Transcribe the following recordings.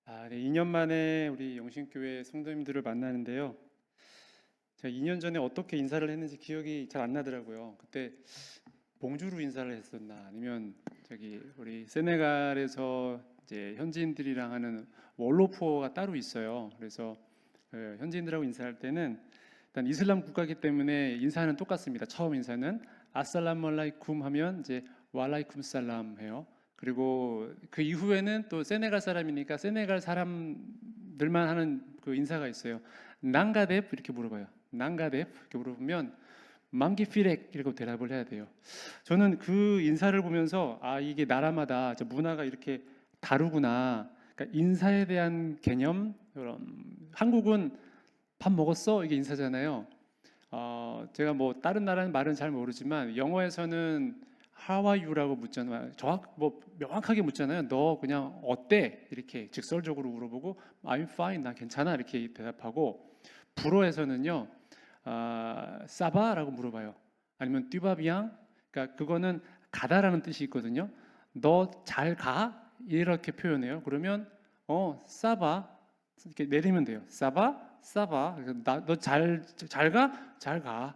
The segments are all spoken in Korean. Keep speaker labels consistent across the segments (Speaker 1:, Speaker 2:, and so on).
Speaker 1: 네, 2년 만에 우리 영신교회 성도님들을 만나는데요. 제가 2년 전에 어떻게 인사를 했는지 기억이 잘 안 나더라고요. 그때 봉주로 인사를 했었나 아니면 저기 우리 세네갈에서 이제 현지인들이랑 하는 월로포가 따로 있어요. 그래서 현지인들하고 인사할 때는 일단 이슬람 국가이기 때문에 인사는 똑같습니다. 처음 인사는 아살라무 알라이쿰 하면 이제 와알라이쿰 살람 해요. 그리고 그 이후에는 또 세네갈 사람이니까 세네갈 사람들만 하는 그 인사가 있어요. 난가뎁 이렇게 물어봐요. 난가뎁 이렇게 물어보면 만기피렉 이라고 대답을 해야 돼요. 저는 그 인사를 보면서 이게 나라마다 문화가 이렇게 다르구나. 그러니까 인사에 대한 개념, 그런 한국은 밥 먹었어 이게 인사잖아요. 제가 뭐 다른 나라는 말은 잘 모르지만 영어에서는 How are you라고 묻잖아요. 명확하게 묻잖아요. 너 그냥 어때? 이렇게 직설적으로 물어보고 I'm fine, 나 괜찮아 이렇게 대답하고 불어에서는요 사바라고 물어봐요. 아니면 띠바비앙, 그러니까 그거는 가다라는 뜻이 있거든요. 너 잘 가? 이렇게 표현해요. 그러면 사바 이렇게 내리면 돼요. 사바 사바. 너 잘 가? 잘 가.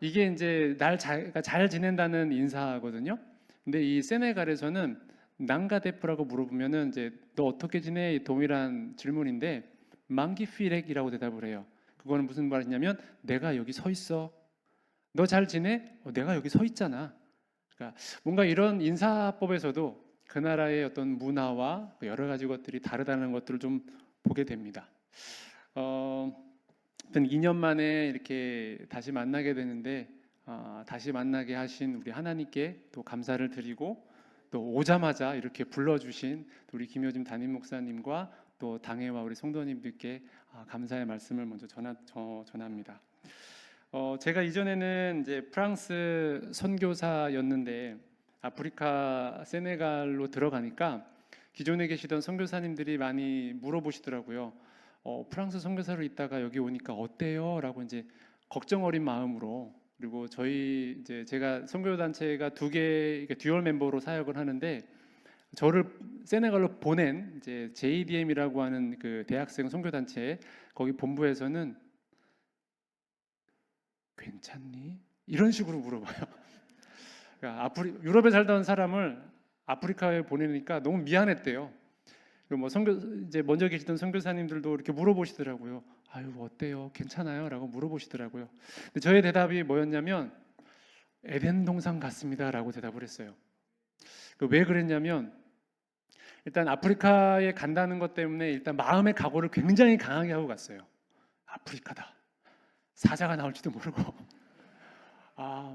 Speaker 1: 이게 이제 그러니까 잘 지낸다는 인사거든요. 근데 이 세네갈에서는 난가데프라고 물어보면은 이제 너 어떻게 지내? 동일한 질문인데 망기피렉이라고 대답을 해요. 그거는 무슨 말이냐면 내가 여기 서 있어. 너 잘 지내? 내가 여기 서 있잖아. 그러니까 뭔가 이런 인사법에서도 그 나라의 어떤 문화와 여러 가지 것들이 다르다는 것들을 좀 보게 됩니다. 어, 2년 만에 이렇게 다시 만나게 되는데 다시 만나게 하신 우리 하나님께 또 감사를 드리고 또 오자마자 이렇게 불러주신 우리 김효진 담임 목사님과 또 당회와 우리 성도님들께 감사의 말씀을 먼저 전합니다. 제가 이전에는 이제 프랑스 선교사였는데 아프리카 세네갈로 들어가니까 기존에 계시던 선교사님들이 많이 물어보시더라고요. 프랑스 선교사로 있다가 여기 오니까 어때요? 라고 이제 걱정 어린 마음으로. 그리고 저희 이제 제가 선교 단체가 두 개 듀얼 멤버로 사역을 하는데 저를 세네갈로 보낸 이제 JDM이라고 하는 그 대학생 선교 단체 거기 본부에서는 괜찮니? 이런 식으로 물어봐요. 그러니까 유럽에 살던 사람을 아프리카에 보내니까 너무 미안했대요. 뭐 선교 이제 먼저 계시던 선교사님들도 이렇게 물어보시더라고요. 아유 어때요? 괜찮아요?라고 물어보시더라고요. 근데 저의 대답이 뭐였냐면 에덴 동산 같습니다라고 대답을 했어요. 왜 그랬냐면 일단 아프리카에 간다는 것 때문에 일단 마음의 각오를 굉장히 강하게 하고 갔어요. 아프리카다. 사자가 나올지도 모르고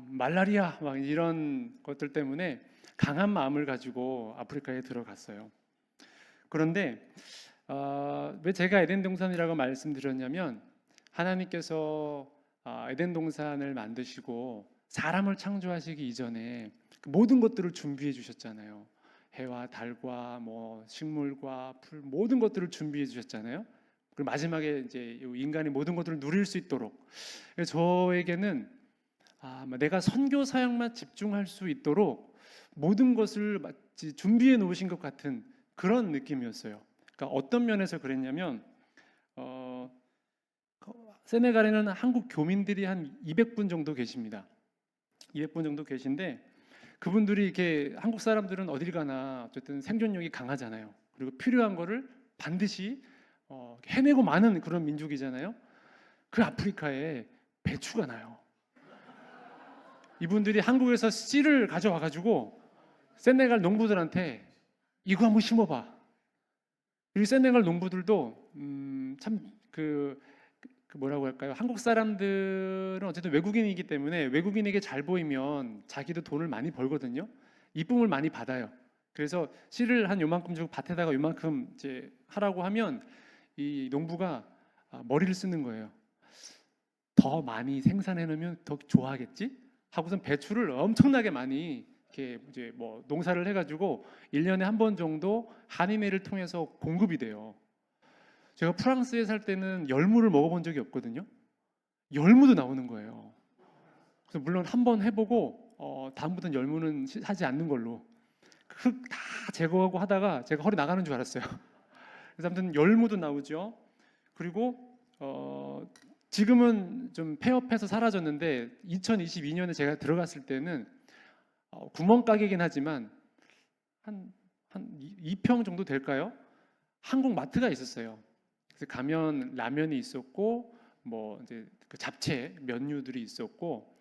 Speaker 1: 말라리아 막 이런 것들 때문에 강한 마음을 가지고 아프리카에 들어갔어요. 그런데 왜 제가 에덴 동산이라고 말씀드렸냐면 하나님께서 에덴 동산을 만드시고 사람을 창조하시기 이전에 그 모든 것들을 준비해 주셨잖아요. 해와 달과 뭐 식물과 풀 모든 것들을 준비해 주셨잖아요. 그리고 마지막에 이제 인간이 모든 것들을 누릴 수 있도록 저에게는 내가 선교 사역만 집중할 수 있도록 모든 것을 마치 준비해 놓으신 것 같은 그런 느낌이었어요. 그러니까 어떤 면에서 그랬냐면 세네갈에는 한국 교민들이 한 200분 정도 계십니다. 200분 정도 계신데 그분들이 이렇게 한국 사람들은 어딜 가나 어쨌든 생존력이 강하잖아요. 그리고 필요한 거를 반드시 해내고 마는 그런 민족이잖아요. 그 아프리카에 배추가 나요. 이분들이 한국에서 씨를 가져와 가지고 세네갈 농부들한테 이거 한번 심어봐. 그리고 세네갈 농부들도 참그 뭐라고 할까요? 한국 사람들은 어쨌든 외국인이기 때문에 외국인에게 잘 보이면 자기도 돈을 많이 벌거든요. 이쁨을 많이 받아요. 그래서 씨를 한 요만큼 주고 밭에다가 요만큼 이제 하라고 하면 이 농부가 머리를 쓰는 거예요. 더 많이 생산해 놓으면 더 좋아하겠지? 하고선 배추를 엄청나게 많이 이렇게 이제 뭐 농사를 해가지고 1년에 한 번 정도 한인회를 통해서 공급이 돼요. 제가 프랑스에 살 때는 열무를 먹어본 적이 없거든요. 열무도 나오는 거예요. 그래서 물론 한 번 해보고 다음부터는 열무는 하지 않는 걸로 흙 다 제거하고 하다가 제가 허리 나가는 줄 알았어요. 그래서 아무튼 열무도 나오죠. 그리고 지금은 좀 폐업해서 사라졌는데 2022년에 제가 들어갔을 때는 구멍가게긴 하지만 한 2평 정도 될까요? 한국 마트가 있었어요. 그래서 가면 라면이 있었고 뭐 이제 그 잡채 면류들이 있었고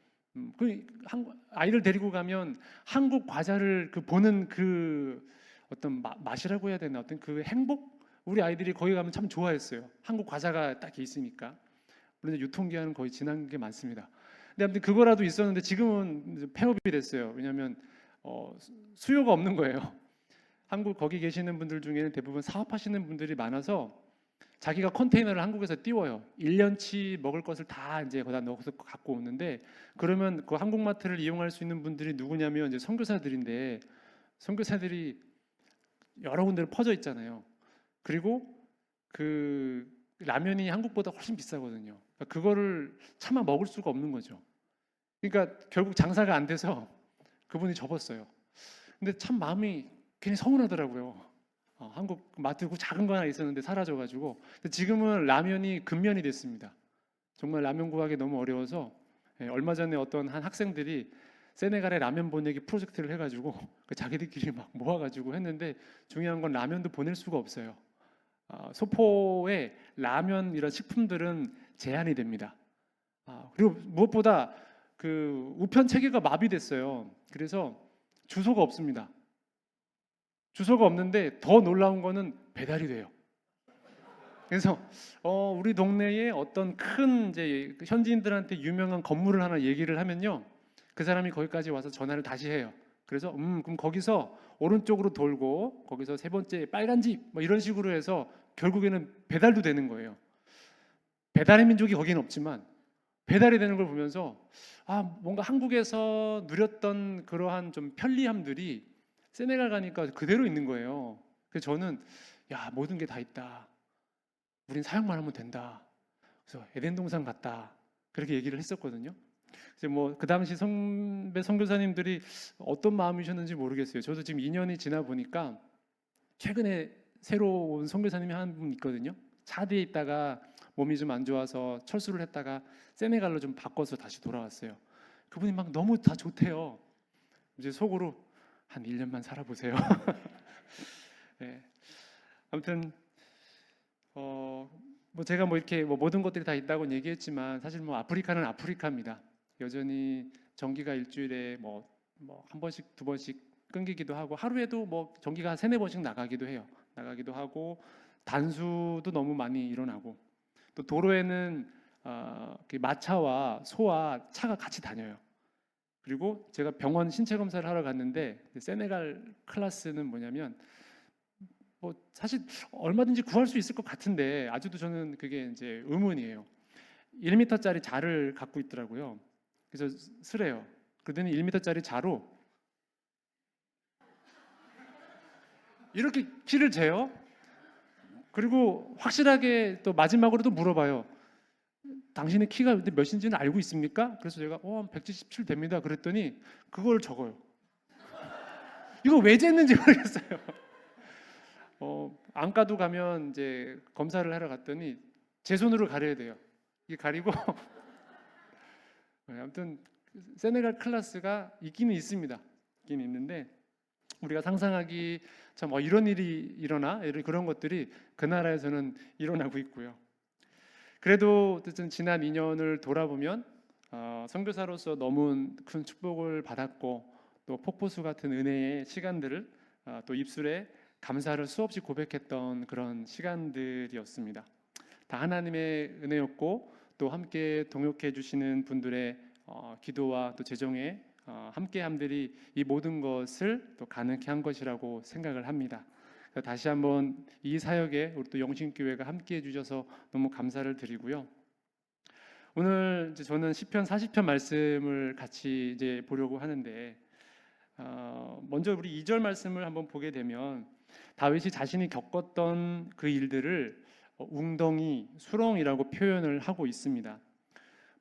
Speaker 1: 아이들 데리고 가면 한국 과자를 그 보는 그 어떤 맛이라고 해야 되나 어떤 그 행복 우리 아이들이 거기 가면 참 좋아했어요. 한국 과자가 딱 있으니까. 물론 유통기한은 거의 지난 게 많습니다. 근데 아무튼 그거라도 있었는데 지금은 폐업이 됐어요. 왜냐하면 수요가 없는 거예요. 한국 거기 계시는 분들 중에는 대부분 사업하시는 분들이 많아서 자기가 컨테이너를 한국에서 띄워요. 1년치 먹을 것을 다 이제 거기다 넣어서 갖고 오는데 그러면 그 한국마트를 이용할 수 있는 분들이 누구냐면 이제 선교사들인데 선교사들이 여러 군데로 퍼져 있잖아요. 그리고 그 라면이 한국보다 훨씬 비싸거든요. 그러니까 그거를 차마 먹을 수가 없는 거죠. 그러니까 결국 장사가 안 돼서 그분이 접었어요. 근데 참 마음이 괜히 서운하더라고요. 한국 마트 작은 거 하나 있었는데 사라져가지고 지금은 라면이 근면이 됐습니다. 정말 라면 구하기 너무 어려워서 얼마 전에 어떤 한 학생들이 세네갈에 라면 보내기 프로젝트를 해가지고 자기들끼리 막 모아가지고 했는데 중요한 건 라면도 보낼 수가 없어요. 소포에 라면 이런 식품들은 제한이 됩니다. 그리고 무엇보다 그 우편 체계가 마비됐어요. 그래서 주소가 없습니다. 주소가 없는데 더 놀라운 거는 배달이 돼요. 그래서 우리 동네에 어떤 큰 이제 현지인들한테 유명한 건물을 하나 얘기를 하면요, 그 사람이 거기까지 와서 전화를 다시 해요. 그래서 그럼 거기서 오른쪽으로 돌고 거기서 세 번째 빨간 집 뭐 이런 식으로 해서 결국에는 배달도 되는 거예요. 배달의 민족이 거기는 없지만 배달이 되는 걸 보면서 뭔가 한국에서 누렸던 그러한 좀 편리함들이 세네갈 가니까 그대로 있는 거예요. 그래서 저는 모든 게 다 있다. 우린 사역만 하면 된다. 그래서 에덴 동산 같다. 그렇게 얘기를 했었거든요. 그래서 뭐 그 당시 선배 선교사님들이 어떤 마음이셨는지 모르겠어요. 저도 지금 2년이 지나 보니까 최근에 새로 온 선교사님이 한 분 있거든요. 차디에 있다가 몸이 좀 안 좋아서 철수를 했다가 세네갈로 좀 바꿔서 다시 돌아왔어요. 그분이 막 너무 다 좋대요. 이제 속으로 한 1년만 살아보세요. 네. 아무튼 뭐 제가 뭐 이렇게 뭐 모든 것들이 다 있다고 얘기했지만 사실 뭐 아프리카는 아프리카입니다. 여전히 전기가 일주일에 뭐 한 번씩 두 번씩 끊기기도 하고 하루에도 뭐 전기가 한 세네 번씩 나가기도 해요. 나가기도 하고 단수도 너무 많이 일어나고 또 도로에는 그 마차와 소와 차가 같이 다녀요. 그리고 제가 병원 신체 검사를 하러 갔는데 세네갈 클래스는 뭐냐면 뭐 사실 얼마든지 구할 수 있을 것 같은데 아직도 저는 그게 이제 의문이에요. 1m짜리 자를 갖고 있더라고요. 그래서 쓰래요. 그러더니 1m짜리 자로 이렇게 키를 재요. 그리고 확실하게 또 마지막으로도 물어봐요. 당신의 키가 몇인지는 알고 있습니까? 그래서 제가 177 됩니다. 그랬더니 그걸 적어요. 이거 왜 쟀는지 모르겠어요. 안과도 가면 이제 검사를 하러 갔더니 제 손으로 가려야 돼요. 이게 가리고 아무튼 세네갈 클래스가 있기는 있습니다. 있긴 있는데 우리가 상상하기 참 이런 일이 일어나 이런 그런 것들이 그 나라에서는 일어나고 있고요. 그래도 어쨌든 지난 2년을 돌아보면 선교사로서 너무 큰 축복을 받았고 또 폭포수 같은 은혜의 시간들을 또 입술에 감사를 수없이 고백했던 그런 시간들이었습니다. 다 하나님의 은혜였고 또 함께 동역해 주시는 분들의 기도와 또 재정의 함께함들이 이 모든 것을 또 가능케 한 것이라고 생각을 합니다. 다시 한번 이 사역에 우리 또 영신교회가 함께해 주셔서 너무 감사를 드리고요. 오늘 이제 저는 시편 40편 말씀을 같이 이제 보려고 하는데 먼저 우리 2절 말씀을 한번 보게 되면 다윗이 자신이 겪었던 그 일들을 웅덩이, 수렁이라고 표현을 하고 있습니다.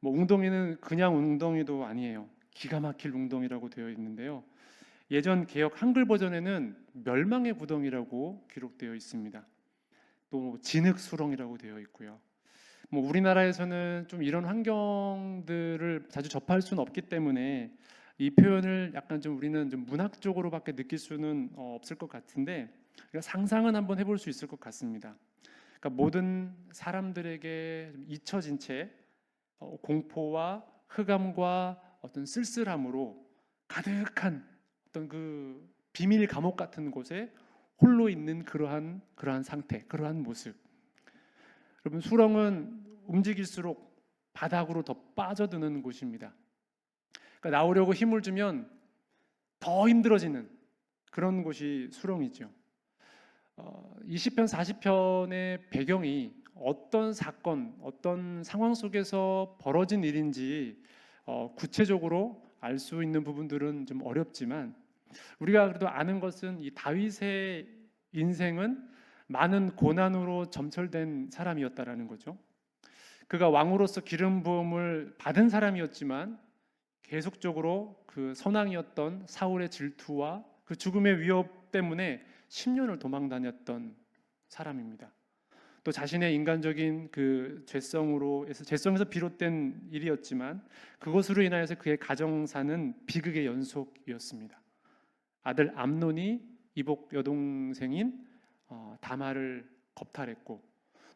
Speaker 1: 뭐 웅덩이는 그냥 웅덩이도 아니에요. 기가 막힐 웅덩이라고 되어 있는데요. 예전 개역 한글 버전에는 멸망의 구덩이라고 기록되어 있습니다. 또 진흙수렁이라고 되어 있고요. 뭐 우리나라에서는 좀 이런 환경들을 자주 접할 수는 없기 때문에 이 표현을 약간 좀 우리는 좀 문학적으로밖에 느낄 수는 없을 것 같은데, 그러니까 상상은 한번 해볼 수 있을 것 같습니다. 그러니까 모든 사람들에게 좀 잊혀진 채 공포와 흑암과 어떤 쓸쓸함으로 가득한 어떤 그 비밀 감옥 같은 곳에 홀로 있는 그러한 상태, 그러한 모습. 여러분, 수렁은 움직일수록 바닥으로 더 빠져드는 곳입니다. 그러니까 나오려고 힘을 주면 더 힘들어지는 그런 곳이 수렁이죠. 이 시편 40편의 배경이 어떤 사건, 어떤 상황 속에서 벌어진 일인지 구체적으로 알 수 있는 부분들은 좀 어렵지만, 우리가 그래도 아는 것은 이 다윗의 인생은 많은 고난으로 점철된 사람이었다라는 거죠. 그가 왕으로서 기름 부음을 받은 사람이었지만 계속적으로 그 선왕이었던 사울의 질투와 그 죽음의 위협 때문에 10년을 도망 다녔던 사람입니다. 또 자신의 인간적인 그 죄성에서 비롯된 일이었지만 그것으로 인하여서 그의 가정사는 비극의 연속이었습니다. 아들 암논이 이복 여동생인 다말을 겁탈했고,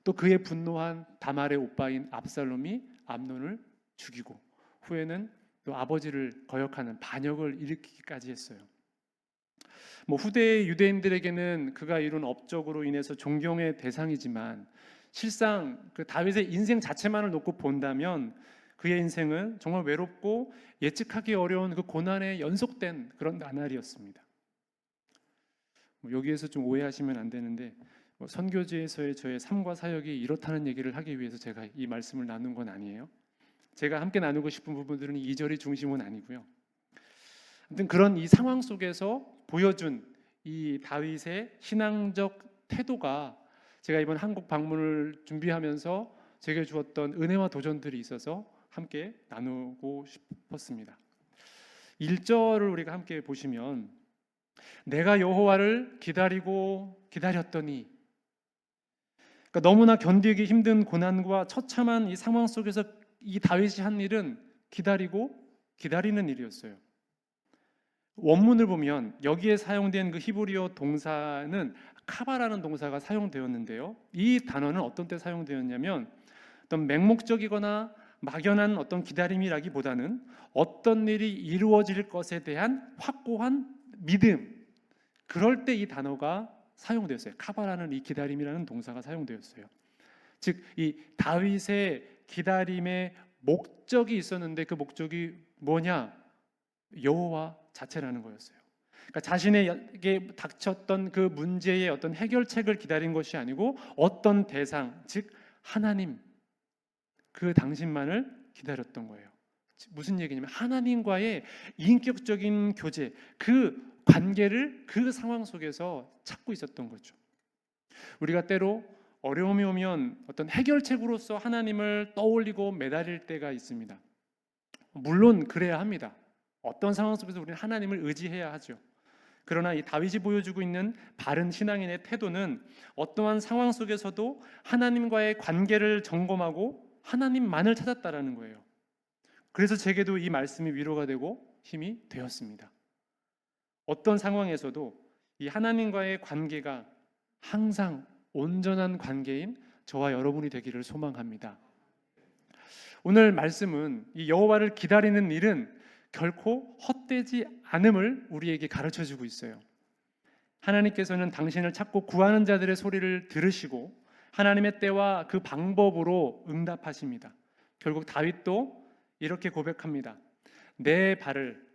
Speaker 1: 또 그의 분노한 다말의 오빠인 압살롬이 암논을 죽이고, 후에는 또 아버지를 거역하는 반역을 일으키기까지 했어요. 뭐 후대의 유대인들에게는 그가 이룬 업적으로 인해서 존경의 대상이지만, 실상 그 다윗의 인생 자체만을 놓고 본다면 그의 인생은 정말 외롭고 예측하기 어려운 그 고난의 연속된 그런 나날이었습니다. 여기에서 좀 오해하시면 안 되는데, 선교지에서의 저의 삶과 사역이 이렇다는 얘기를 하기 위해서 제가 이 말씀을 나눈 건 아니에요. 제가 함께 나누고 싶은 부분들은 이 절이 중심은 아니고요. 아무튼 그런 이 상황 속에서 보여준 이 다윗의 신앙적 태도가 제가 이번 한국 방문을 준비하면서 제게 주었던 은혜와 도전들이 있어서 함께 나누고 싶었습니다. 1절을 우리가 함께 보시면, 내가 여호와를 기다리고 기다렸더니, 그러니까 너무나 견디기 힘든 고난과 처참한 이 상황 속에서 이 다윗이 한 일은 기다리고 기다리는 일이었어요. 원문을 보면 여기에 사용된 그 히브리어 동사는 카바라는 동사가 사용되었는데요. 이 단어는 어떤 때 사용되었냐면 어떤 맹목적이거나 막연한 어떤 기다림이라기보다는 어떤 일이 이루어질 것에 대한 확고한 믿음, 그럴 때 이 단어가 사용되었어요. 카바라는 이 기다림이라는 동사가 사용되었어요. 즉 이 다윗의 기다림의 목적이 있었는데 그 목적이 뭐냐? 여호와 자체라는 거였어요. 그러니까 자신에게 닥쳤던 그 문제의 어떤 해결책을 기다린 것이 아니고 어떤 대상, 즉 하나님, 그 당신만을 기다렸던 거예요. 무슨 얘기냐면 하나님과의 인격적인 교제, 그 관계를 그 상황 속에서 찾고 있었던 거죠. 우리가 때로 어려움이 오면 어떤 해결책으로서 하나님을 떠올리고 매달릴 때가 있습니다. 물론 그래야 합니다. 어떤 상황 속에서 우리는 하나님을 의지해야 하죠. 그러나 이 다윗이 보여주고 있는 바른 신앙인의 태도는 어떠한 상황 속에서도 하나님과의 관계를 점검하고 하나님만을 찾았다라는 거예요. 그래서 제게도 이 말씀이 위로가 되고 힘이 되었습니다. 어떤 상황에서도 이 하나님과의 관계가 항상 온전한 관계인 저와 여러분이 되기를 소망합니다. 오늘 말씀은 이 여호와를 기다리는 일은 결코 헛되지 않음을 우리에게 가르쳐주고 있어요. 하나님께서는 당신을 찾고 구하는 자들의 소리를 들으시고 하나님의 때와 그 방법으로 응답하십니다. 결국 다윗도 이렇게 고백합니다. 내 발을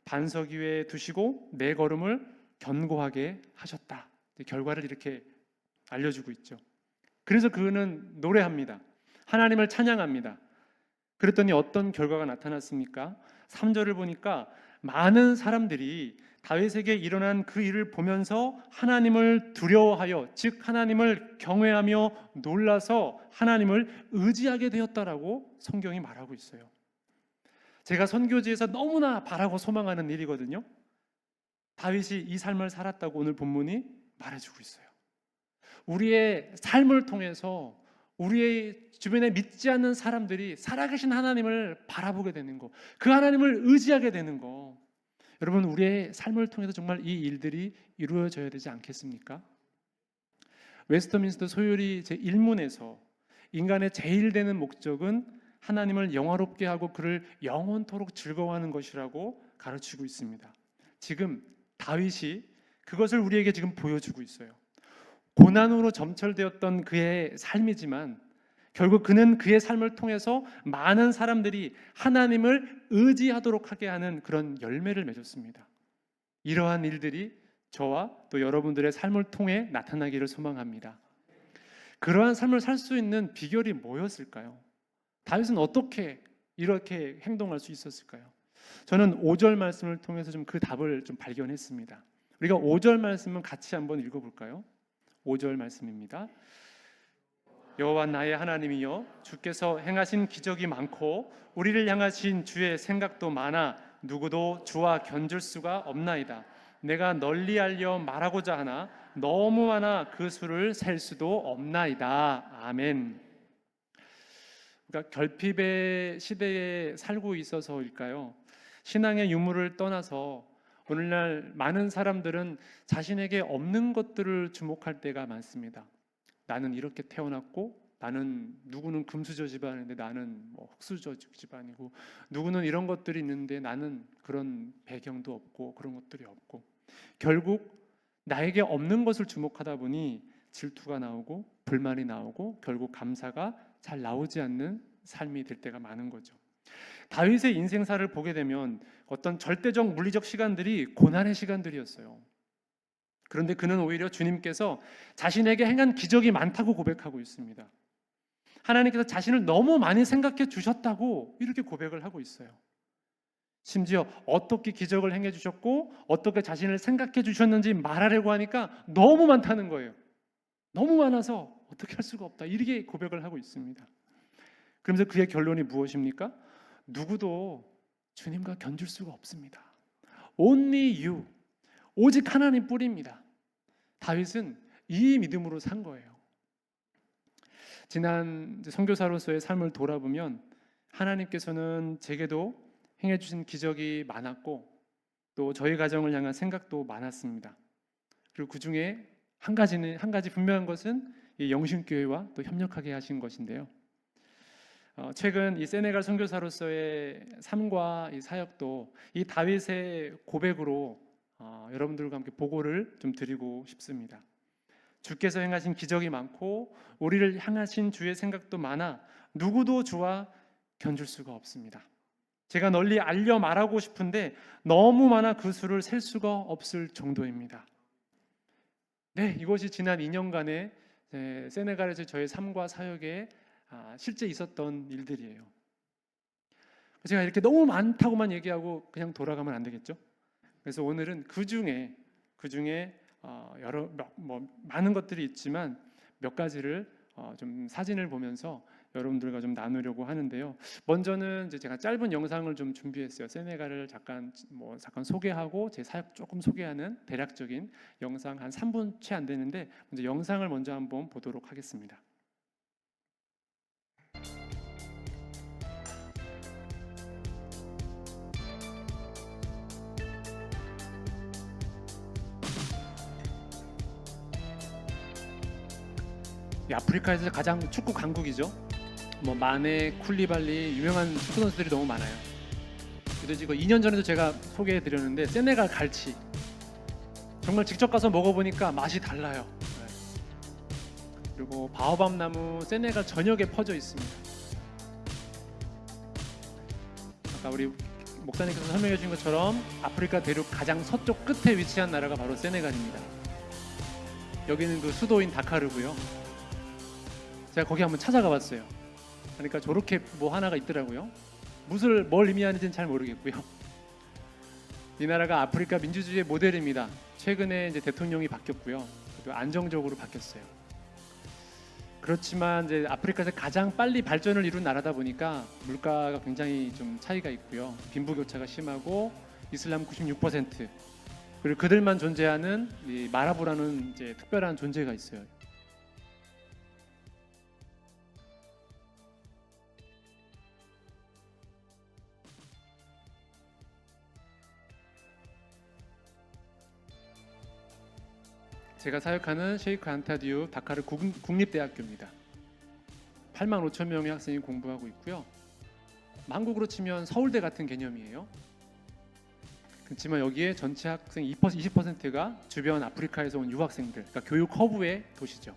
Speaker 1: 반석 위에 두시고 내 걸음을 견고하게 하셨다. 결과를 이렇게 알려주고 있죠. 그래서 그는 노래합니다. 하나님을 찬양합니다. 그랬더니 어떤 결과가 나타났습니까? 3절을 보니까 많은 사람들이 다윗에게 일어난 그 일을 보면서 하나님을 두려워하여, 즉 하나님을 경외하며 놀라서 하나님을 의지하게 되었다라고 성경이 말하고 있어요. 제가 선교지에서 너무나 바라고 소망하는 일이거든요. 다윗이 이 삶을 살았다고 오늘 본문이 말해주고 있어요. 우리의 삶을 통해서 우리의 주변에 믿지 않는 사람들이 살아계신 하나님을 바라보게 되는 거, 그 하나님을 의지하게 되는 거. 여러분, 우리의 삶을 통해서 정말 이 일들이 이루어져야 되지 않겠습니까? 웨스터민스터 소요리 제1문에서 인간의 제일 되는 목적은 하나님을 영화롭게 하고 그를 영원토록 즐거워하는 것이라고 가르치고 있습니다. 지금 다윗이 그것을 우리에게 지금 보여주고 있어요. 고난으로 점철되었던 그의 삶이지만 결국 그는 그의 삶을 통해서 많은 사람들이 하나님을 의지하도록 하게 하는 그런 열매를 맺었습니다. 이러한 일들이 저와 또 여러분들의 삶을 통해 나타나기를 소망합니다. 그러한 삶을 살 수 있는 비결이 뭐였을까요? 다윗은 어떻게 이렇게 행동할 수 있었을까요? 저는 5절 말씀을 통해서 좀 그 답을 좀 발견했습니다. 우리가 5절 말씀은 같이 한번 읽어볼까요? 5절 말씀입니다. 여호와 나의 하나님이여, 주께서 행하신 기적이 많고 우리를 향하신 주의 생각도 많아 누구도 주와 견줄 수가 없나이다. 내가 널리 알려 말하고자 하나 너무 많아 그 수를 셀 수도 없나이다. 아멘. 그러니까 결핍의 시대에 살고 있어서일까요? 신앙의 유무를 떠나서 오늘날 많은 사람들은 자신에게 없는 것들을 주목할 때가 많습니다. 나는 이렇게 태어났고, 나는 누구는 금수저 집안인데 나는 뭐 흙수저 집안이고, 누구는 이런 것들이 있는데 나는 그런 배경도 없고 그런 것들이 없고, 결국 나에게 없는 것을 주목하다 보니 질투가 나오고 불만이 나오고 결국 감사가 잘 나오지 않는 삶이 될 때가 많은 거죠. 다윗의 인생사를 보게 되면 어떤 절대적 물리적 시간들이 고난의 시간들이었어요. 그런데 그는 오히려 주님께서 자신에게 행한 기적이 많다고 고백하고 있습니다. 하나님께서 자신을 너무 많이 생각해 주셨다고 이렇게 고백을 하고 있어요. 심지어 어떻게 기적을 행해 주셨고 어떻게 자신을 생각해 주셨는지 말하려고 하니까 너무 많다는 거예요. 너무 많아서 어떻게 할 수가 없다, 이렇게 고백을 하고 있습니다. 그러면서 그의 결론이 무엇입니까? 누구도 주님과 견줄 수가 없습니다. Only you, 오직 하나님 뿐입니다. 다윗은 이 믿음으로 산 거예요. 지난 선교사로서의 삶을 돌아보면 하나님께서는 제게도 행해 주신 기적이 많았고 또 저희 가정을 향한 생각도 많았습니다. 그리고 그 중에 한 가지 분명한 것은 이 영신교회와 또 협력하게 하신 것인데요. 최근 이 세네갈 선교사로서의 삶과 이 사역도 이 다윗의 고백으로 여러분들과 함께 보고를 좀 드리고 싶습니다. 주께서 행하신 기적이 많고 우리를 향하신 주의 생각도 많아 누구도 주와 견줄 수가 없습니다. 제가 널리 알려 말하고 싶은데 너무 많아 그 수를 셀 수가 없을 정도입니다. 네, 이것이 지난 2년간의 세네갈에서 저의 삶과 사역에 실제 있었던 일들이에요. 제가 이렇게 너무 많다고만 얘기하고 그냥 돌아가면 안 되겠죠? 그래서 오늘은 그 중에 많은 것들이 있지만 몇 가지를 좀 사진을 보면서 여러분들과 좀 나누려고 하는데요. 먼저는 이제 제가 짧은 영상을 좀 준비했어요. 세네갈을 잠깐 소개하고 제 사역 조금 소개하는 대략적인 영상, 한 3분 채 안 되는데 먼저 영상을 먼저 한번 보도록 하겠습니다. 아프리카에서 가장 축구 강국이죠. 마네, 쿨리발리 유명한 축구 선수들이 너무 많아요. 그래서 지금 2년 전에도 제가 소개해드렸는데 세네갈 갈치 정말 직접 가서 먹어보니까 맛이 달라요. 그리고 바오밥 나무 세네갈 전역에 퍼져 있습니다. 아까 우리 목사님께서 설명해 주신 것처럼 아프리카 대륙 가장 서쪽 끝에 위치한 나라가 바로 세네갈입니다. 여기는 그 수도인 다카르고요. 제가 거기 한번 찾아가 봤어요. 그러니까 저렇게 뭐 하나가 있더라고요. 뭘 의미하는지는 잘 모르겠고요. 이 나라가 아프리카 민주주의의 모델입니다. 최근에 이제 대통령이 바뀌었고요. 안정적으로 바뀌었어요. 그렇지만 이제 아프리카에서 가장 빨리 발전을 이룬 나라다 보니까 물가가 굉장히 좀 차이가 있고요. 빈부격차가 심하고 이슬람 96%, 그리고 그들만 존재하는 이 마라부라는 이제 특별한 존재가 있어요. 제가 사역하는 셰이크 안타디우 다카르 국립대학교입니다. 8만 5천 명의 학생이 공부하고 있고요. 한국으로 치면 서울대 같은 개념이에요. 그렇지만 여기에 전체 학생 20%가 주변 아프리카에서 온 유학생들, 그러니까 교육 허브의 도시죠.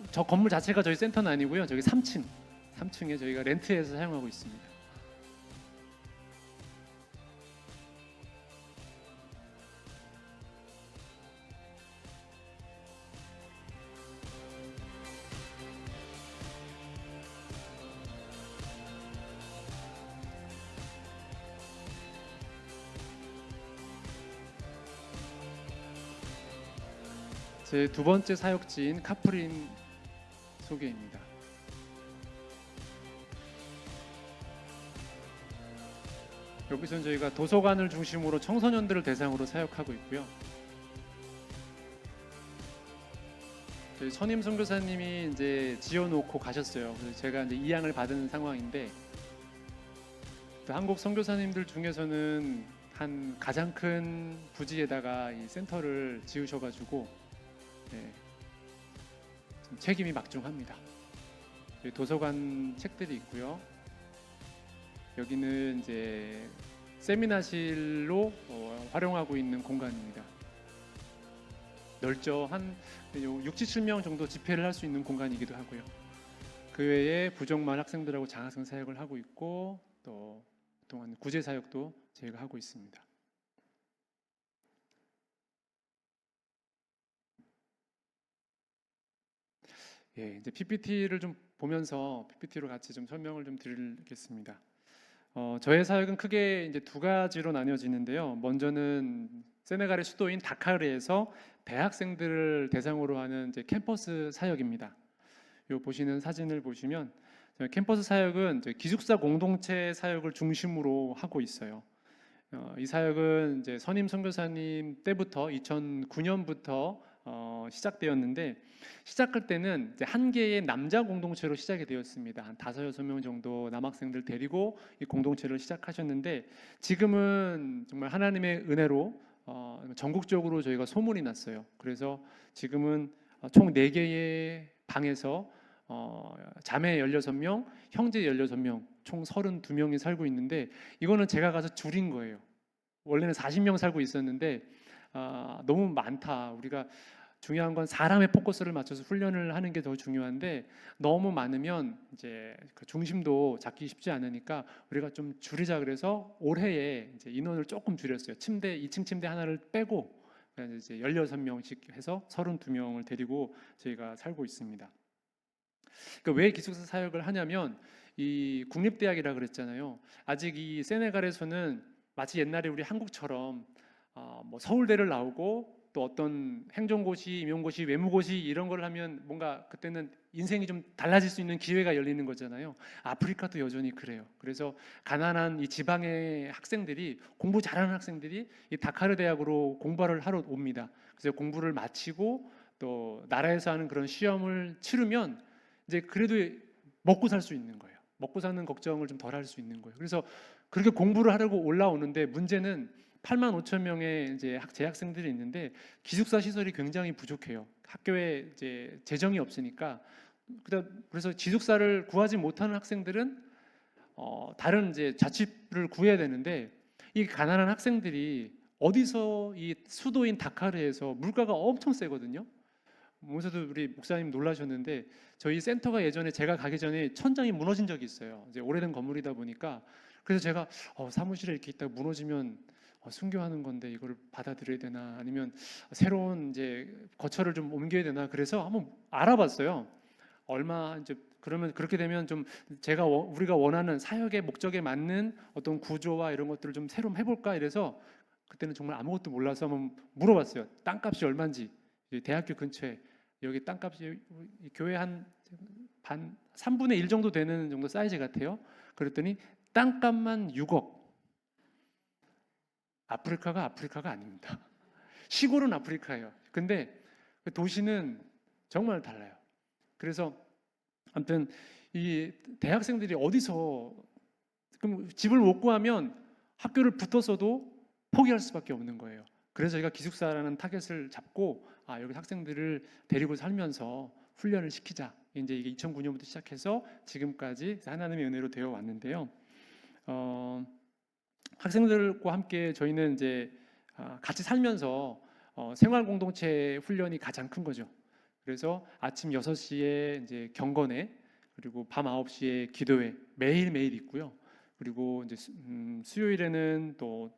Speaker 1: 저 건물 자체가 저희 센터는 아니고요. 저기 3층에 저희가 렌트해서 사용하고 있습니다. 제 두 번째 사역지인 카프린 소개입니다. 여기서는 저희가 도서관을 중심으로 청소년들을 대상으로 사역하고 있고요. 저희 선임 선교사님이 이제 지어놓고 가셨어요. 그래서 제가 이제 이양을 받은 상황인데, 또 한국 선교사님들 중에서는 한 가장 큰 부지에다가 이 센터를 지으셔가지고 책임이 막중합니다. 도서관 책들이 있고요. 여기는 이제 세미나실로 활용하고 있는 공간입니다. 넓죠. 한 6, 7명 정도 집회를 할 수 있는 공간이기도 하고요. 그 외에 부족만 학생들하고 장학생 사역을 하고 있고, 또 또한 구제 사역도 저희가 하고 있습니다. 이제 PPT를 좀 보면서 PPT로 같이 좀 설명을 좀 드리겠습니다. 저의 사역은 크게 이제 두 가지로 나뉘어지는데요. 먼저는 세네갈의 수도인 다카르에서 대학생들을 대상으로 하는 이제 캠퍼스 사역입니다. 요 보시는 사진을 보시면 캠퍼스 사역은 기숙사 공동체 사역을 중심으로 하고 있어요. 이 사역은 이제 선임 선교사님 때부터 2009년부터 시작되었는데, 시작할 때는 이제 한 개의 남자 공동체로 시작이 되었습니다. 한 5-6명 정도 남학생들 데리고 이 공동체를 시작하셨는데, 지금은 정말 하나님의 은혜로 전국적으로 저희가 소문이 났어요. 그래서 지금은 총 4개의 방에서 자매 16명, 형제 16명, 총 32명이 살고 있는데, 이거는 제가 가서 줄인 거예요. 원래는 40명 살고 있었는데 너무 많다. 우리가 중요한 건 사람의 포커스를 맞춰서 훈련을 하는 게 더 중요한데, 너무 많으면 이제 그 중심도 잡기 쉽지 않으니까 우리가 좀 줄이자. 그래서 올해에 이제 인원을 조금 줄였어요. 2층 침대 하나를 빼고 이제 16명씩 해서 32명을 데리고 저희가 살고 있습니다. 그러니까 왜 기숙사 사역을 하냐면, 이 국립대학이라 그랬잖아요. 아직 이 세네갈에서는 마치 옛날에 우리 한국처럼 뭐 서울대를 나오고 또 어떤 행정고시, 임용고시, 외무고시 이런 걸 하면 뭔가 그때는 인생이 좀 달라질 수 있는 기회가 열리는 거잖아요. 아프리카도 여전히 그래요. 그래서 가난한 이 지방의 학생들이, 공부 잘하는 학생들이 이 다카르 대학으로 공부를 하러 옵니다. 그래서 공부를 마치고 또 나라에서 하는 그런 시험을 치르면 이제 그래도 먹고 살 수 있는 거예요. 먹고 사는 걱정을 좀 덜 할 수 있는 거예요. 그래서 그렇게 공부를 하려고 올라오는데, 문제는 8만 5천 명의 이제 재학생들이 있는데 기숙사 시설이 굉장히 부족해요. 학교에 이제 재정이 없으니까. 그래서 기숙사를 구하지 못하는 학생들은 다른 이제 자취를 구해야 되는데, 이 가난한 학생들이 어디서 이 수도인 다카르에서 물가가 엄청 세거든요. 모세도 우리 목사님 놀라셨는데, 저희 센터가 예전에 제가 가기 전에 천장이 무너진 적이 있어요. 이제 오래된 건물이다 보니까. 그래서 제가 사무실에 이렇게 있다가 무너지면 순교하는 건데 이거를 받아들여야 되나, 아니면 새로운 이제 거처를 좀 옮겨야 되나, 그래서 한번 알아봤어요. 얼마 이제 그러면 그렇게 되면 좀 우리가 원하는 사역의 목적에 맞는 어떤 구조와 이런 것들을 좀 새로 해볼까, 이래서 그때는 정말 아무것도 몰라서 한번 물어봤어요. 땅값이 얼마인지. 대학교 근처에 여기 땅값이 교회 한 3분의 1 정도 되는 정도 사이즈 같아요. 그랬더니 땅값만 6억. 아프리카가 아닙니다. 시골은 아프리카예요. 근데 그 도시는 정말 달라요. 그래서 아무튼 이 대학생들이 어디서, 그럼 집을 못 구하면 학교를 붙었어도 포기할 수밖에 없는 거예요. 그래서 저희가 기숙사라는 타겟을 잡고 여기 학생들을 데리고 살면서 훈련을 시키자. 이제 이게 2009년부터 시작해서 지금까지 하나님의 은혜로 되어 왔는데요. 학생들과 함께 저희는 이제 같이 살면서 생활 공동체 훈련이 가장 큰 거죠. 그래서 아침 6시에 이제 경건회, 그리고 밤 9시에 기도회 매일매일 있고요. 그리고 이제 수요일에는 또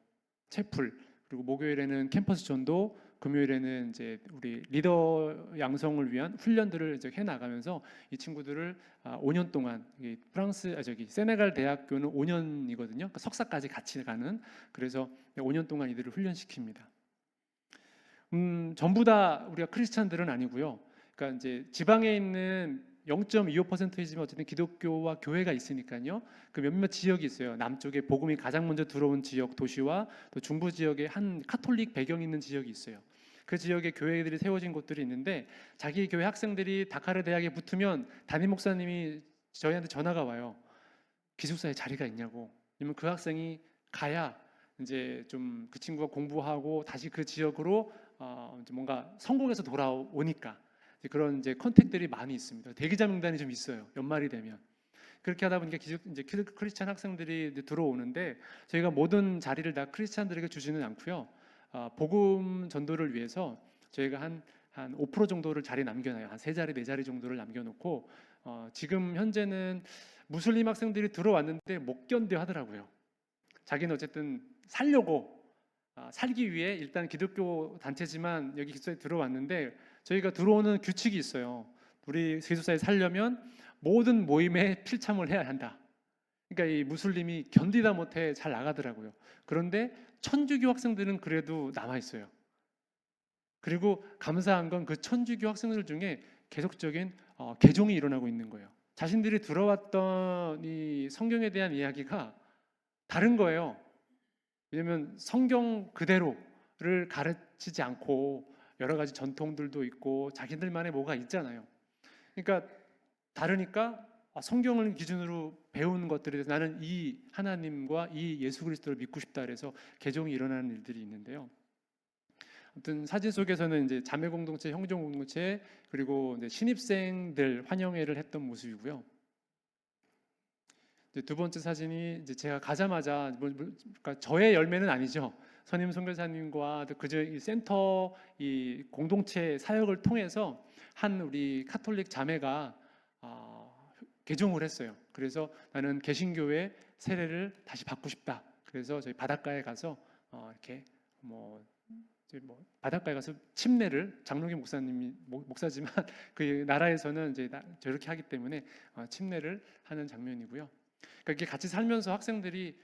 Speaker 1: 채플, 그리고 목요일에는 캠퍼스 전도, 금요일에는 이제 우리 리더 양성을 위한 훈련들을 이제 해 나가면서 이 친구들을 5년 동안, 프랑스 세네갈 대학교는 5년이거든요. 그러니까 석사까지 같이 가는. 그래서 5년 동안 이들을 훈련시킵니다. 전부 다 우리가 크리스찬들은 아니고요. 그러니까 이제 지방에 있는 0.25%이지만 어쨌든 기독교와 교회가 있으니까요. 그 몇몇 지역이 있어요. 남쪽에 복음이 가장 먼저 들어온 지역 도시와 또 중부 지역에 한 카톨릭 배경이 있는 지역이 있어요. 그 지역에 교회들이 세워진 곳들이 있는데 자기 교회 학생들이 다카르 대학에 붙으면 담임 목사님이 저희한테 전화가 와요. 기숙사에 자리가 있냐고. 그러면 그 학생이 가야 이제 좀 그 친구가 공부하고 다시 그 지역으로 이제 뭔가 성공해서 돌아오니까 그런 이제 컨택들이 많이 있습니다. 대기자 명단이 좀 있어요. 연말이 되면. 그렇게 하다 보니까 이제 크리스찬 학생들이 들어오는데 저희가 모든 자리를 다 크리스찬들에게 주지는 않고요. 복음 전도를 위해서 저희가 한 5% 정도를 자리 남겨놔요. 한 3자리, 4자리 정도를 남겨놓고 지금 현재는 무슬림 학생들이 들어왔는데 못 견뎌 하더라고요. 자기는 어쨌든 살려고 살기 위해 일단 기독교 단체지만 여기 기숙사에 들어왔는데 저희가 들어오는 규칙이 있어요. 우리 기숙사에 살려면 모든 모임에 필참을 해야 한다. 그러니까 이 무슬림이 견디다 못해 잘 나가더라고요. 그런데 천주교 학생들은 그래도 남아 있어요. 그리고 감사한 건 그 천주교 학생들 중에 계속적인 개종이 일어나고 있는 거예요. 자신들이 들어왔던 이 성경에 대한 이야기가 다른 거예요. 왜냐하면 성경 그대로를 가르치지 않고 여러 가지 전통들도 있고 자기들만의 뭐가 있잖아요. 그러니까 다르니까 성경을 기준으로 배우는 것들에 대해서 나는 이 하나님과 이 예수 그리스도를 믿고 싶다 그래서 개종이 일어나는 일들이 있는데요. 아무튼 사진 속에서는 이제 자매 공동체, 형제 공동체, 그리고 이제 신입생들 환영회를 했던 모습이고요. 두 번째 사진이 이제 제가 가자마자 그러니까 저의 열매는 아니죠. 선임 선교사님과 그저 센터 이 공동체 사역을 통해서 한 우리 카톨릭 자매가 개종을 했어요. 그래서 나는 개신교의 세례를 다시 받고 싶다. 그래서 저희 바닷가에 가서 이렇게 바닷가에 가서 침례를 장로교 목사님이 목사지만 그 나라에서는 이제 저렇게 하기 때문에 침례를 하는 장면이고요. 그러니까 이렇게 같이 살면서 학생들이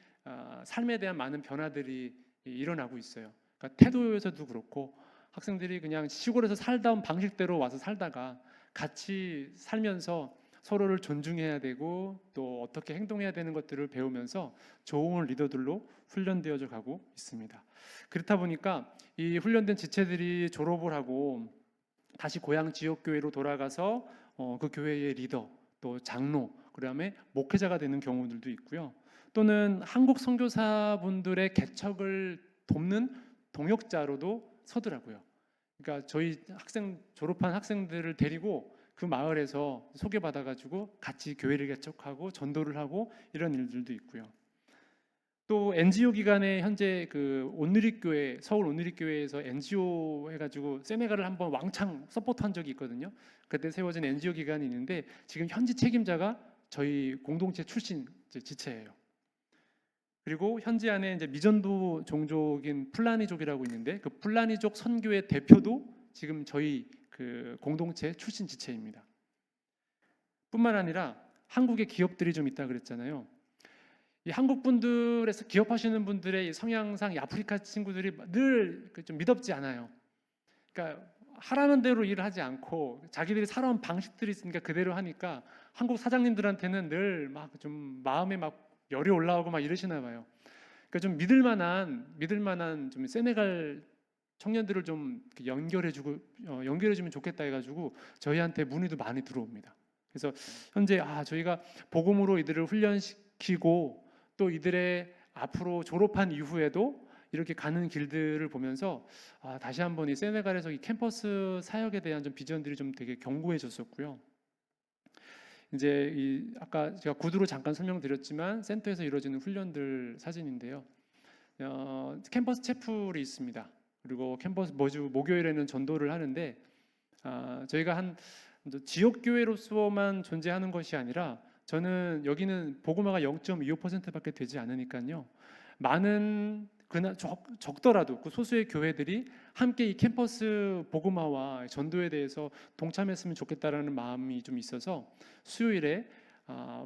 Speaker 1: 삶에 대한 많은 변화들이 일어나고 있어요. 그러니까 태도에서도 그렇고 학생들이 그냥 시골에서 살다 온 방식대로 와서 살다가 같이 살면서 서로를 존중해야 되고 또 어떻게 행동해야 되는 것들을 배우면서 좋은 리더들로 훈련되어져 가고 있습니다. 그렇다 보니까 이 훈련된 지체들이 졸업을 하고 다시 고향 지역 교회로 돌아가서 그 교회의 리더 또 장로 그다음에 목회자가 되는 경우들도 있고요. 또는 한국 선교사분들의 개척을 돕는 동역자로도 서더라고요. 그러니까 저희 졸업한 학생들을 데리고 그 마을에서 소개받아가지고 같이 교회를 개척하고 전도를 하고 이런 일들도 있고요. 또 NGO 기관에 현재 그 온누리교회 서울 온누리교회에서 NGO 해가지고 세네갈을 한번 왕창 서포트한 적이 있거든요. 그때 세워진 NGO 기관이 있는데 지금 현지 책임자가 저희 공동체 출신 지체예요. 그리고 현지 안에 이제 미전도 종족인 플라니족이라고 있는데 그 플라니족 선교회 대표도 지금 저희 그 공동체 출신 지체입니다. 뿐만 아니라 한국에 기업들이 좀 있다 그랬잖아요. 이 한국 분들에서 기업하시는 분들의 성향상 이 아프리카 친구들이 늘 좀 미덥지 않아요. 그러니까 하라는 대로 일을 하지 않고 자기들이 살아온 방식들이 있으니까 그대로 하니까 한국 사장님들한테는 늘 막 좀 마음에 막 열이 올라오고 막 이러시나 봐요. 그러니까 좀 믿을만한 좀 세네갈 청년들을 좀 연결해주면 좋겠다 해가지고 저희한테 문의도 많이 들어옵니다. 그래서 현재 저희가 복음으로 이들을 훈련시키고 또 이들의 앞으로 졸업한 이후에도 이렇게 가는 길들을 보면서 다시 한번 이 세네갈에서 이 캠퍼스 사역에 대한 좀 비전들이 좀 되게 견고해졌었고요. 이제 이 아까 제가 구두로 잠깐 설명드렸지만 센터에서 이루어지는 훈련들 사진인데요. 캠퍼스 채플이 있습니다. 그리고 캠퍼스 매주 목요일에는 전도를 하는데 저희가 한 지역 교회로서만 존재하는 것이 아니라 저는 여기는 복음화가 0.25%밖에 되지 않으니까요. 많은 그나 적더라도 그 소수의 교회들이 함께 이 캠퍼스 복음화와 전도에 대해서 동참했으면 좋겠다라는 마음이 좀 있어서 수요일에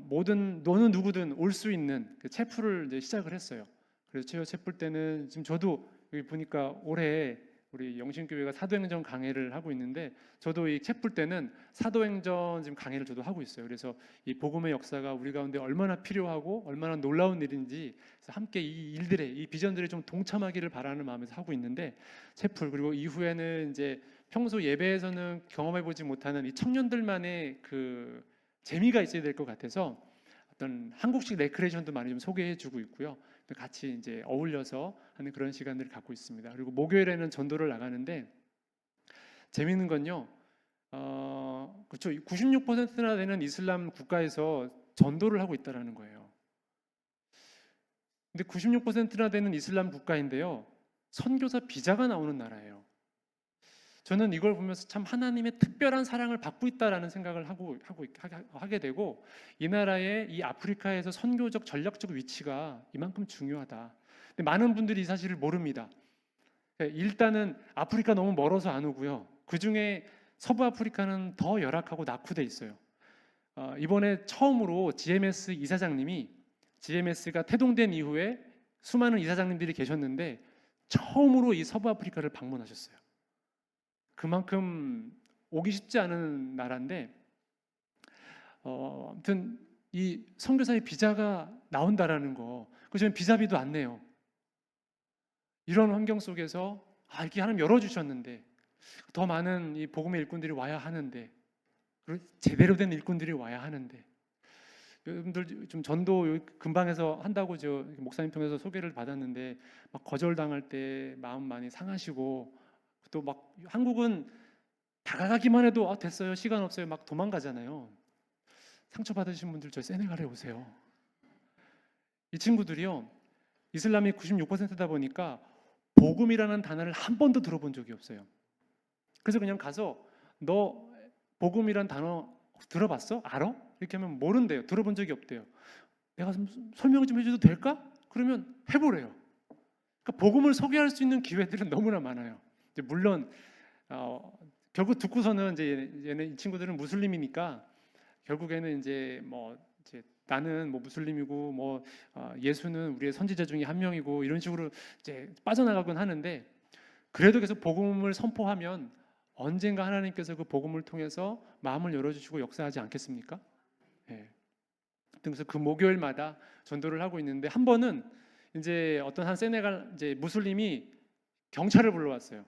Speaker 1: 모든 너는 누구든 올 수 있는 그 채플을 이제 시작을 했어요. 그래서 채플 때는 지금 저도 여기 보니까 올해 우리 영신교회가 사도행전 강해를 하고 있는데 저도 이 채플 때는 사도행전 지금 강해를 저도 하고 있어요. 그래서 이 복음의 역사가 우리 가운데 얼마나 필요하고 얼마나 놀라운 일인지 함께 이 일들에 이 비전들에 좀 동참하기를 바라는 마음에서 하고 있는데 채플 그리고 이후에는 이제 평소 예배에서는 경험해 보지 못하는 이 청년들만의 그 재미가 있어야 될 것 같아서 어떤 한국식 레크레이션도 많이 좀 소개해주고 있고요. 같이 이제 어울려서 하는 그런 시간들을 갖고 있습니다. 그리고 목요일에는 전도를 나가는데 재미있는 건요. 그렇죠. 96%나 되는 이슬람 국가에서 전도를 하고 있다라는 거예요. 근데 96%나 되는 이슬람 국가인데요. 선교사 비자가 나오는 나라예요. 저는 이걸 보면서 참 하나님의 특별한 사랑을 받고 있다라는 생각을 하게 되고 이 나라의 이 아프리카에서 선교적 전략적 위치가 이만큼 중요하다. 근데 많은 분들이 이 사실을 모릅니다. 일단은 아프리카 너무 멀어서 안 오고요. 그 중에 서부 아프리카는 더 열악하고 낙후돼 있어요. 이번에 처음으로 GMS 이사장님이 GMS가 태동된 이후에 수많은 이사장님들이 계셨는데 처음으로 이 서부 아프리카를 방문하셨어요. 그만큼 오기 쉽지 않은 나라인데 아무튼 이 선교사의 비자가 나온다라는 거, 그래서 비자비도 안 내요. 이런 환경 속에서 이렇게 하나님 열어주셨는데 더 많은 이 복음의 일꾼들이 와야 하는데 제대로 된 일꾼들이 와야 하는데 여러분들 좀 전도 근방에서 한다고 저 목사님 통해서 소개를 받았는데 막 거절당할 때 마음 많이 상하시고 또 막 한국은 다가가기만 해도 됐어요 시간 없어요 막 도망가잖아요. 상처받으신 분들 저 세네갈에 오세요. 이 친구들이요 이슬람이 96%다 보니까 복음이라는 단어를 한 번도 들어본 적이 없어요. 그래서 그냥 가서 너 복음이란 단어 들어봤어? 알아? 이렇게 하면 모른대요. 들어본 적이 없대요. 내가 좀 설명 좀 해줘도 될까? 그러면 해보래요. 그러니까 복음을 소개할 수 있는 기회들은 너무나 많아요. 이제 물론 결국 듣고서는 이제 얘네 이 친구들은 무슬림이니까 결국에는 이제 나는 뭐 무슬림이고 예수는 우리의 선지자 중에 한 명이고 이런 식으로 이제 빠져나가곤 하는데 그래도 계속 복음을 선포하면 언젠가 하나님께서 그 복음을 통해서 마음을 열어주시고 역사하지 않겠습니까? 예. 그래서 그 목요일마다 전도를 하고 있는데 한 번은 이제 어떤 한 세네갈 이제 무슬림이 경찰을 불러왔어요.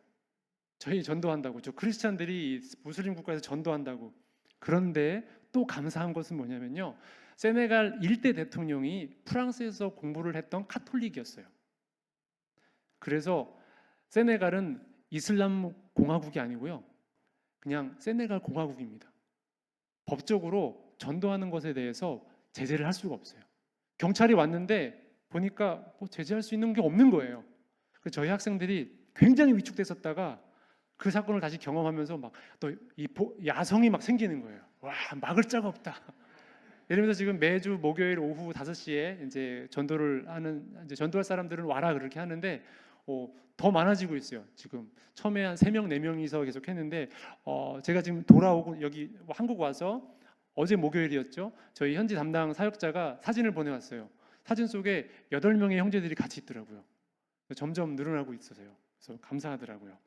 Speaker 1: 저희 전도한다고, 저 크리스찬들이 무슬림 국가에서 전도한다고. 그런데 또 감사한 것은 뭐냐면요, 세네갈 일대 대통령이 프랑스에서 공부를 했던 카톨릭이었어요. 그래서 세네갈은 이슬람 공화국이 아니고요, 그냥 세네갈 공화국입니다. 법적으로 전도하는 것에 대해서 제재를 할 수가 없어요. 경찰이 왔는데 보니까 제재할 수 있는 게 없는 거예요. 그래서 저희 학생들이 굉장히 위축됐었다가 그 사건을 다시 경험하면서 막 또 이 야성이 막 생기는 거예요. 와, 막을 자가 없다. 이러면서 지금 매주 목요일 오후 5시에 이제 전도를 하는, 이제 전도할 사람들은 와라 그렇게 하는데 더 많아지고 있어요. 지금 처음에 한 3명, 4명이서 계속 했는데 제가 지금 돌아오고 여기 한국 와서 어제 목요일이었죠. 저희 현지 담당 사역자가 사진을 보내왔어요. 사진 속에 8명의 형제들이 같이 있더라고요. 점점 늘어나고 있어서요. 그래서 감사하더라고요.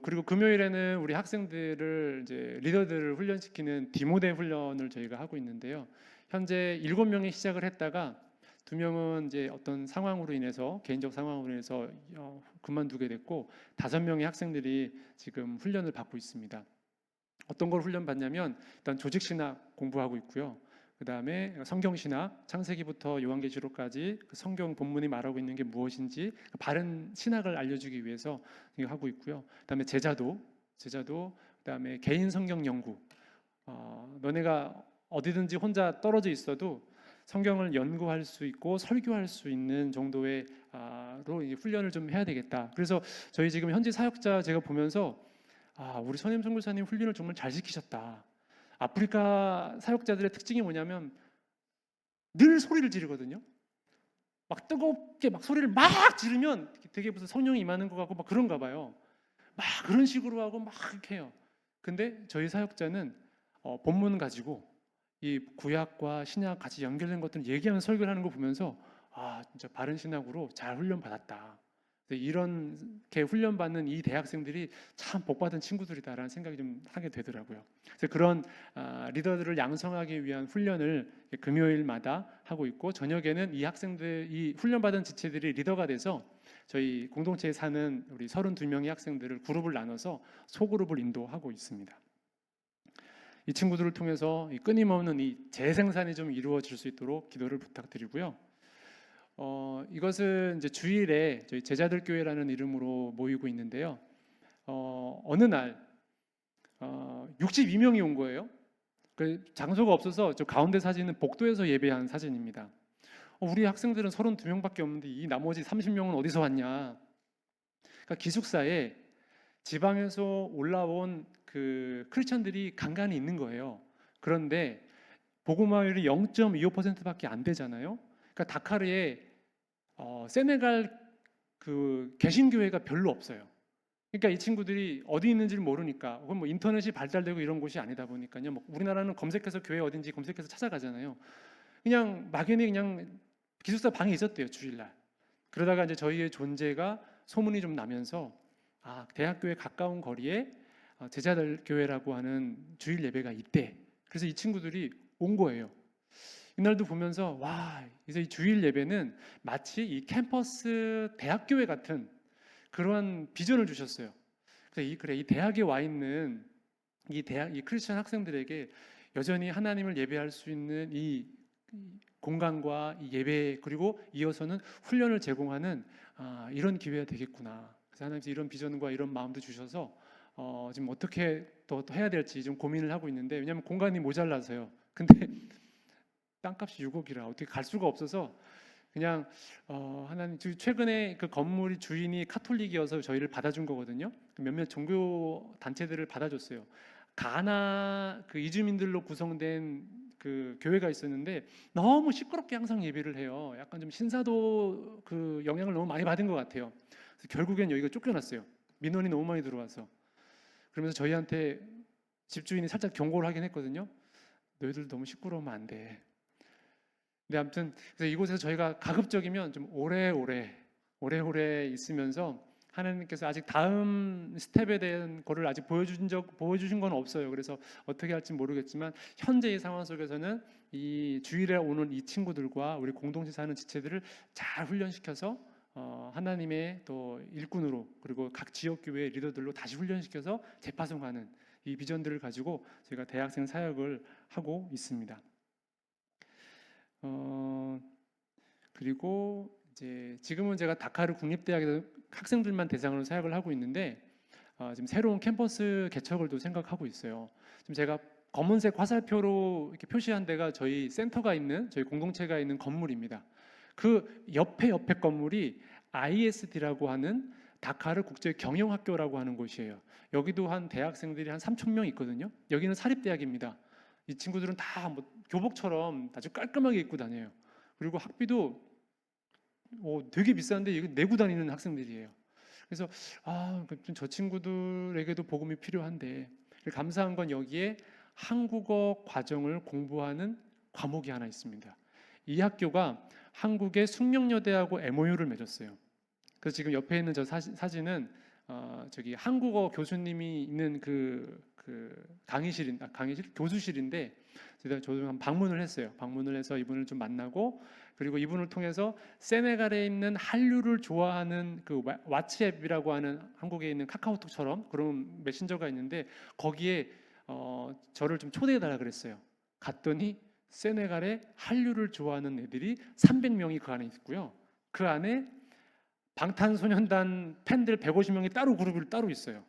Speaker 1: 그리고 금요일에는 우리 학생들을 이제 리더들을 훈련시키는 디모데 훈련을 저희가 하고 있는데요. 현재 7명이 시작을 했다가 2명은 이제 어떤 상황으로 인해서 개인적 상황으로 인해서 그만두게 됐고 5명의 학생들이 지금 훈련을 받고 있습니다. 어떤 걸 훈련 받냐면 일단 조직 신학 공부하고 있고요. 그다음에 성경신학, 창세기부터 요한계시록까지 그 성경 본문이 말하고 있는 게 무엇인지 바른 신학을 알려주기 위해서 하고 있고요. 그다음에 제자도 그다음에 개인 성경 연구. 너네가 어디든지 혼자 떨어져 있어도 성경을 연구할 수 있고 설교할 수 있는 정도의 로 훈련을 좀 해야 되겠다. 그래서 저희 지금 현지 사역자 제가 보면서 우리 선임 선교사님 훈련을 정말 잘 시키셨다. 아프리카 사역자들의 특징이 뭐냐면 늘 소리를 지르거든요. 막 뜨겁게 막 소리를 막 지르면 되게 무슨 성령이 임하는 것 같고 막 그런가 봐요. 막 그런 식으로 하고 막 이렇게 해요. 근데 저희 사역자는 본문 가지고 이 구약과 신약 같이 연결된 것들 얘기하는 설교를 하는 거 보면서 진짜 바른 신학으로 잘 훈련 받았다. 이렇게 훈련 받는 이 대학생들이 참 복받은 친구들이다라는 생각이 좀 하게 되더라고요. 그래서 그런 리더들을 양성하기 위한 훈련을 금요일마다 하고 있고 저녁에는 이 학생들, 이 훈련받은 지체들이 리더가 돼서 저희 공동체에 사는 우리 32명의 학생들을 그룹을 나눠서 소그룹을 인도하고 있습니다. 이 친구들을 통해서 이 끊임없는 이 재생산이 좀 이루어질 수 있도록 기도를 부탁드리고요. 이것은 이제 주일에 저희 제자들 교회라는 이름으로 모이고 있는데요. 어느 날 62명이 온 거예요. 그 장소가 없어서 저 가운데 사진은 복도에서 예배한 사진입니다. 우리 학생들은 32명밖에 없는데 이 나머지 30명은 어디서 왔냐? 그러니까 기숙사에 지방에서 올라온 그 크리스천들이 간간히 있는 거예요. 그런데 복음화율이 0.25%밖에 안 되잖아요. 그러니까 다카르에 세네갈 그 개신교회가 별로 없어요. 그러니까 이 친구들이 어디 있는지를 모르니까, 혹은 뭐 인터넷이 발달되고 이런 곳이 아니다 보니까요. 뭐 우리나라는 검색해서 교회 어딘지 검색해서 찾아가잖아요. 그냥 막연히 그냥 기숙사 방에 있었대요, 주일날. 그러다가 이제 저희의 존재가 소문이 좀 나면서 대학교에 가까운 거리에 제자들 교회라고 하는 주일 예배가 있대. 그래서 이 친구들이 온 거예요. 이날도 보면서 이제 이 주일 예배는 마치 이 캠퍼스 대학교회 같은 그러한 비전을 주셨어요. 그래서 이 대학에 와 있는 이 크리스천 학생들에게 여전히 하나님을 예배할 수 있는 이 공간과 이 예배 그리고 이어서는 훈련을 제공하는 이런 기회가 되겠구나. 그래서 하나님께서 이런 비전과 이런 마음도 주셔서 지금 어떻게 더 해야 될지 좀 고민을 하고 있는데 왜냐하면 공간이 모자라서요. 근데 땅값이 6억이라 어떻게 갈 수가 없어서 그냥 하나님 최근에 그 건물이 주인이 카톨릭이어서 저희를 받아준 거거든요. 몇몇 종교 단체들을 받아줬어요. 가나 그 이주민들로 구성된 그 교회가 있었는데 너무 시끄럽게 항상 예배를 해요. 약간 좀 신사도 그 영향을 너무 많이 받은 것 같아요. 그래서 결국엔 여기가 쫓겨났어요. 민원이 너무 많이 들어와서. 그러면서 저희한테 집주인이 살짝 경고를 하긴 했거든요. 너희들 너무 시끄러우면 안 돼. 근데 아무튼 그래서 이곳에서 저희가 가급적이면 좀 오래오래 있으면서 하나님께서 아직 다음 스텝에 대한 거를 아직 보여주신 건 없어요. 그래서 어떻게 할지 모르겠지만 현재의 상황 속에서는 이 주일에 오는 이 친구들과 우리 공동체 사는 지체들을 잘 훈련시켜서 하나님의 또 일꾼으로 그리고 각 지역 교회 리더들로 다시 훈련시켜서 재파송하는 이 비전들을 가지고 저희가 대학생 사역을 하고 있습니다. 그리고 이제 지금은 제가 다카르 국립대학에서 학생들만 대상으로 사역을 하고 있는데 지금 새로운 캠퍼스 개척을 또 생각하고 있어요. 지금 제가 검은색 화살표로 이렇게 표시한 데가 저희 센터가 있는 저희 공동체가 있는 건물입니다. 그 옆에 건물이 ISD라고 하는 다카르 국제 경영학교라고 하는 곳이에요. 여기도 한 대학생들이 한 3,000명 있거든요. 여기는 사립대학입니다. 이 친구들은 다 뭐 교복처럼 아주 깔끔하게 입고 다녀요. 그리고 학비도 되게 비싼데 이거 내고 다니는 학생들이에요. 그래서 저 친구들에게도 복음이 필요한데 감사한 건 여기에 한국어 과정을 공부하는 과목이 하나 있습니다. 이 학교가 한국의 숙명여대하고 MOU를 맺었어요. 그래서 지금 옆에 있는 저 사진은 저기 한국어 교수님이 있는 그 강의실 교수실인데 저도 한 방문을 했어요. 방문을 해서 이분을 좀 만나고 그리고 이분을 통해서 세네갈에 있는 한류를 좋아하는 그 왓츠앱이라고 하는 한국에 있는 카카오톡처럼 그런 메신저가 있는데 거기에 저를 좀 초대해 달라 그랬어요. 갔더니 세네갈의 한류를 좋아하는 애들이 300명이 그 안에 있고요. 그 안에 방탄소년단 팬들 150명이 따로 그룹이 따로 있어요.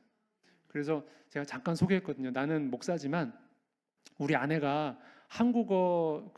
Speaker 1: 그래서 제가 잠깐 소개했거든요. 나는 목사지만 우리 아내가 한국어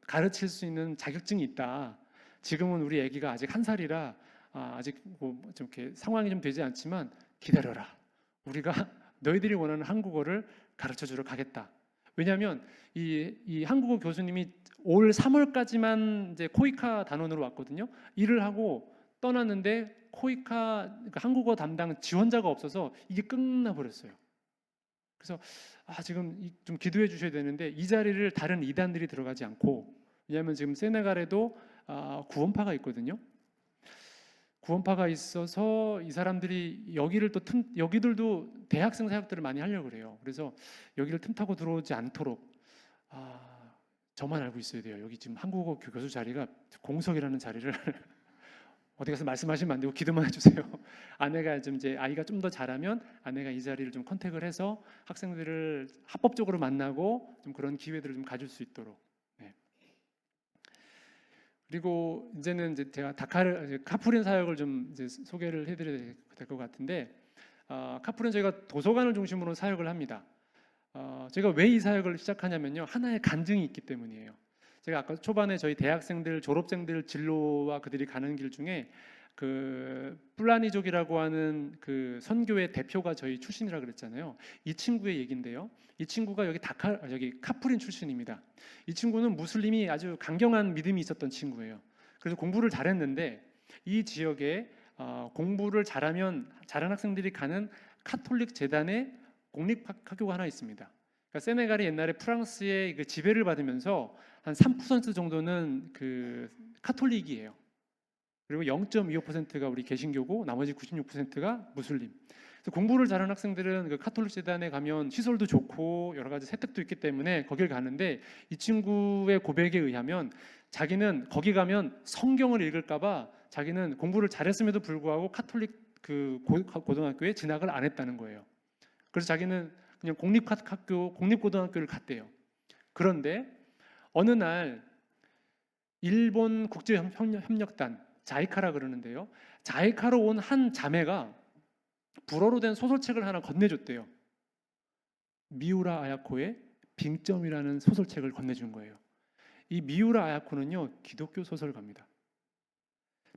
Speaker 1: 가르칠 수 있는 자격증이 있다. 지금은 우리 아기가 아직 1살이라 아직 좀 이렇게 상황이 좀 되지 않지만 기다려라. 우리가 너희들이 원하는 한국어를 가르쳐 주러 가겠다. 왜냐하면 이 한국어 교수님이 올 3월까지만 이제 코이카 단원으로 왔거든요. 일을 하고 떠났는데 코이카 그러니까 한국어 담당 지원자가 없어서 이게 끝나 버렸어요. 그래서 지금 좀 기도해 주셔야 되는데 이 자리를 다른 이단들이 들어가지 않고 왜냐하면 지금 세네갈에도 구원파가 있거든요. 구원파가 있어서 이 사람들이 여기들도 대학생 사역들을 많이 하려고 그래요. 그래서 여기를 틈타고 들어오지 않도록 저만 알고 있어야 돼요. 여기 지금 한국어 교수 자리가 공석이라는 자리를 어디 가서 말씀하시면 안 되고 기도만 해주세요. 아내가 좀 이제 아이가 좀 더 자라면 아내가 이 자리를 좀 컨택을 해서 학생들을 합법적으로 만나고 좀 그런 기회들을 좀 가질 수 있도록. 네. 그리고 이제는 이제 제가 카프린 사역을 좀 이제 소개를 해드려야 될 것 같은데 카프린 저희가 도서관을 중심으로 사역을 합니다. 제가 왜 이 사역을 시작하냐면요 하나의 간증이 있기 때문이에요. 제가 아까 초반에 저희 대학생들, 졸업생들 진로와 그들이 가는 길 중에 그 플라니족이라고 하는 그 선교회 대표가 저희 출신이라 그랬잖아요. 이 친구의 얘긴데요. 이 친구가 여기 카프린 출신입니다. 이 친구는 무슬림이 아주 강경한 믿음이 있었던 친구예요. 그래서 공부를 잘했는데 이 지역에 공부를 잘한 학생들이 가는 카톨릭 재단의 공립학교가 하나 있습니다. 그러니까 세네갈이 옛날에 프랑스의 그 지배를 받으면서 한 3% 정도는 그 카톨릭이에요. 그리고 0.25%가 우리 개신교고 나머지 96%가 무슬림. 그래서 공부를 잘하는 학생들은 그 카톨릭 재단에 가면 시설도 좋고 여러 가지 혜택도 있기 때문에 거길 가는데 이 친구의 고백에 의하면 자기는 거기 가면 성경을 읽을까봐 자기는 공부를 잘했음에도 불구하고 카톨릭 그 고등학교에 진학을 안 했다는 거예요. 그래서 자기는 그냥 공립고등학교를 갔대요. 그런데 어느 날 일본 국제협력단 자이카라 그러는데요. 자이카로 온 한 자매가 불어로 된 소설책을 하나 건네줬대요. 미우라 아야코의 빙점이라는 소설책을 건네준 거예요. 이 미우라 아야코는요 기독교 소설가입니다.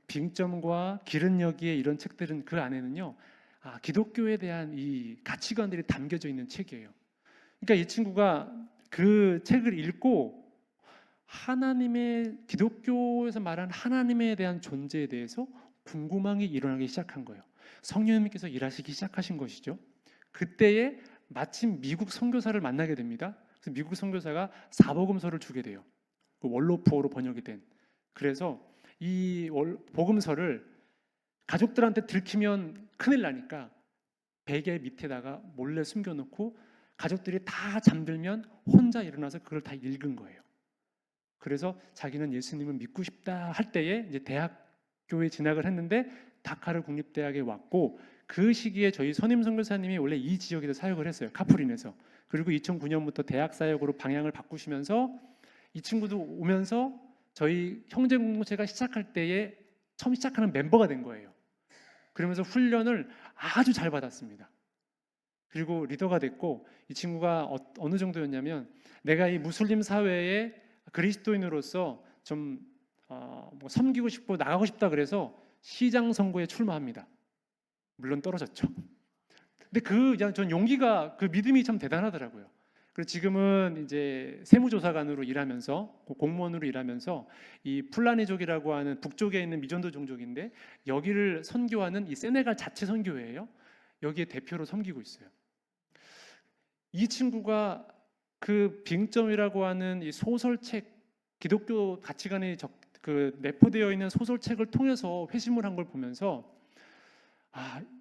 Speaker 1: 빙점과 기른 여기에 이런 책들은 그 안에는요 기독교에 대한 이 가치관들이 담겨져 있는 책이에요. 그러니까 이 친구가 그 책을 읽고 기독교에서 말하는 하나님에 대한 존재에 대해서 궁금함이 일어나기 시작한 거예요. 성령님께서 일하시기 시작하신 것이죠. 그때에 마침 미국 선교사를 만나게 됩니다. 그래서 미국 선교사가 사복음서를 주게 돼요. 그 월로프어로 번역이 된. 그래서 이 복음서를 가족들한테 들키면 큰일 나니까 베개 밑에다가 몰래 숨겨놓고 가족들이 다 잠들면 혼자 일어나서 그걸 다 읽은 거예요. 그래서 자기는 예수님을 믿고 싶다 할 때에 이제 대학교에 진학을 했는데 다카르 국립대학에 왔고 그 시기에 저희 선임 선교사님이 원래 이 지역에서 사역을 했어요. 카프린에서. 그리고 2009년부터 대학 사역으로 방향을 바꾸시면서 이 친구도 오면서 저희 형제 공동체가 시작할 때에 처음 시작하는 멤버가 된 거예요. 그러면서 훈련을 아주 잘 받았습니다. 그리고 리더가 됐고 이 친구가 어느 정도였냐면 내가 이 무슬림 사회에 그리스도인으로서 좀 섬기고 싶고 나가고 싶다 그래서 시장 선거에 출마합니다. 물론 떨어졌죠. 근데 전 용기가 그 믿음이 참 대단하더라고요. 그리고 지금은 이제 세무조사관으로 일하면서 공무원으로 일하면서 이 풀라니족이라고 하는 북쪽에 있는 미존도 종족인데 여기를 선교하는 이 세네갈 자체 선교회예요. 여기에 대표로 섬기고 있어요. 이 친구가 그 빙점이라고 하는 이 소설책 기독교 가치관이 내포되어 있는 소설책을 통해서 회심을 한 걸 보면서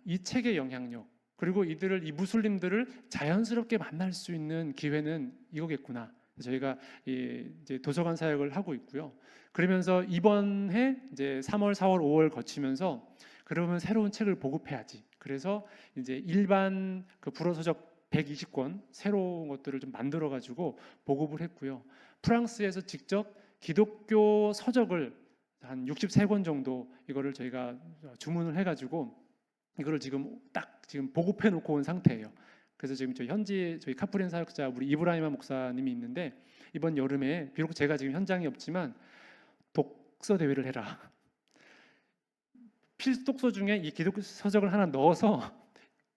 Speaker 1: 이 책의 영향력 그리고 이 무슬림들을 자연스럽게 만날 수 있는 기회는 이거겠구나. 저희가 이제 도서관 사역을 하고 있고요. 그러면서 이번 해 이제 3월, 4월, 5월 거치면서 그러면 새로운 책을 보급해야지. 그래서 이제 일반 그 불어서적 120권 새로운 것들을 좀 만들어 가지고 보급을 했고요. 프랑스에서 직접 기독교 서적을 한 63권 정도 이거를 저희가 주문을 해가지고 이거를 지금 보급해 놓고 온 상태예요. 그래서 지금 저희 카프린 사역자 우리 이브라이마 목사님이 있는데 이번 여름에 비록 제가 지금 현장에 없지만 독서 대회를 해라. 필독서 중에 이 기독교 서적을 하나 넣어서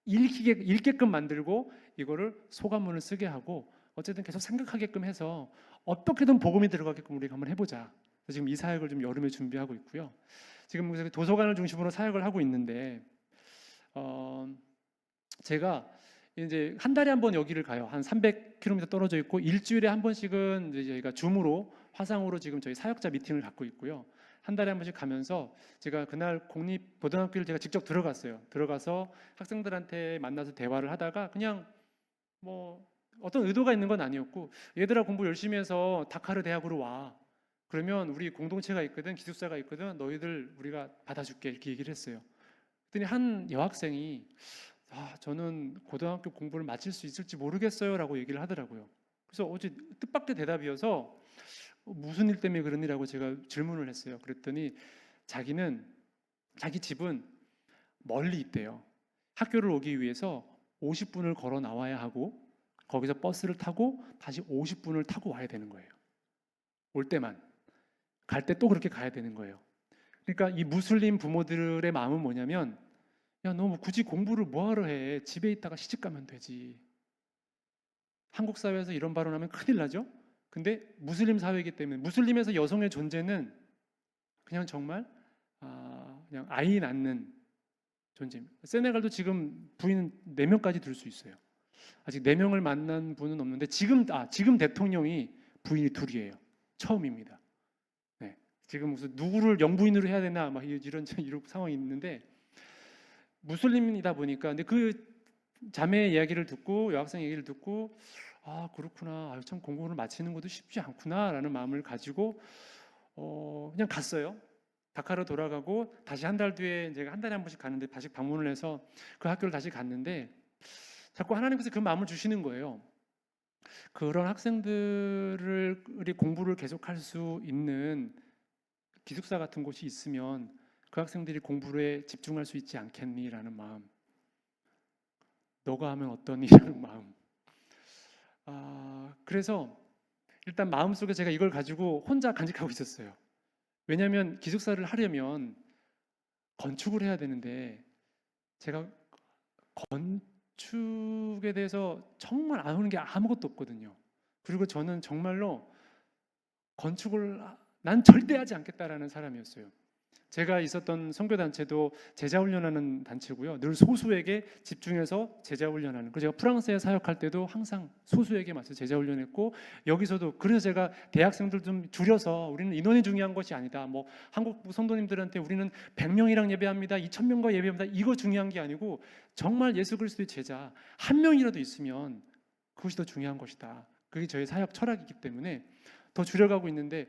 Speaker 1: 읽게끔 만들고 이거를 소감문을 쓰게 하고 어쨌든 계속 생각하게끔 해서 어떻게든 복음이 들어가게끔 우리가 한번 해보자. 지금 이 사역을 좀 여름에 준비하고 있고요. 지금 도서관을 중심으로 사역을 하고 있는데 제가 이제 한 달에 한 번 여기를 가요. 한 300km 떨어져 있고 일주일에 한 번씩은 이제 저희가 줌으로 화상으로 지금 저희 사역자 미팅을 갖고 있고요. 한 달에 한 번씩 가면서 제가 그날 공립고등학교를 제가 직접 들어갔어요. 들어가서 학생들한테 만나서 대화를 하다가 그냥 뭐 어떤 의도가 있는 건 아니었고 얘들아 공부 열심히 해서 다카르 대학으로 와. 그러면 우리 공동체가 있거든, 기숙사가 있거든. 너희들 우리가 받아줄게 이렇게 얘기를 했어요. 그랬더니 한 여학생이 저는 고등학교 공부를 마칠 수 있을지 모르겠어요라고 얘기를 하더라고요. 그래서 어제 뜻밖의 대답이어서 무슨 일 때문에 그런 일이라고 제가 질문을 했어요. 그랬더니 자기 집은 멀리 있대요. 학교를 오기 위해서 50분을 걸어 나와야 하고 거기서 버스를 타고 다시 50분을 타고 와야 되는 거예요. 올 때만. 갈 때 또 그렇게 가야 되는 거예요. 그러니까 이 무슬림 부모들의 마음은 뭐냐면 야, 너 뭐 굳이 공부를 뭐하러 해? 집에 있다가 시집 가면 되지. 한국 사회에서 이런 발언하면 큰일 나죠? 근데 무슬림 사회이기 때문에 무슬림에서 여성의 존재는 그냥 정말 그냥 아이 낳는 존재입니다. 세네갈도 지금 부인 4명까지 둘 수 있어요. 아직 4명을 만난 분은 없는데 지금 대통령이 부인이 2이에요. 처음입니다. 네. 지금 무슨 누구를 영부인으로 해야 되나 막 이런 상황이 있는데 무슬림이다 보니까 근데 그 자매의 이야기를 듣고 여학생 얘기를 듣고 그렇구나. 참 공부를 마치는 것도 쉽지 않구나라는 마음을 가지고 그냥 갔어요. 다카로 돌아가고 다시 한 달 뒤에 제가 한 달에 한 번씩 가는데 다시 방문을 해서 그 학교를 다시 갔는데 자꾸 하나님께서 그 마음을 주시는 거예요. 그런 학생들을 공부를 계속할 수 있는 기숙사 같은 곳이 있으면 그 학생들이 공부에 집중할 수 있지 않겠니라는 마음. 너가 하면 어떠니라는 마음. 그래서 일단 마음속에 제가 이걸 가지고 혼자 간직하고 있었어요. 왜냐하면 기숙사를 하려면 건축을 해야 되는데 제가 건축에 대해서 정말 아는 게 아무것도 없거든요. 그리고 저는 정말로 건축을 난 절대 하지 않겠다라는 사람이었어요. 제가 있었던 선교단체도 제자훈련하는 단체고요. 늘 소수에게 집중해서 제자훈련하는. 그래서 제가 프랑스에 사역할 때도 항상 소수에게 맞춰 제자훈련했고 여기서도 그래서 제가 대학생들 좀 줄여서 우리는 인원이 중요한 것이 아니다. 뭐 한국 성도님들한테 우리는 100명이랑 예배합니다. 2000명과 예배합니다. 이거 중요한 게 아니고 정말 예수 그리스도의 제자 한 명이라도 있으면 그것이 더 중요한 것이다. 그게 저희 사역 철학이기 때문에 더 줄여가고 있는데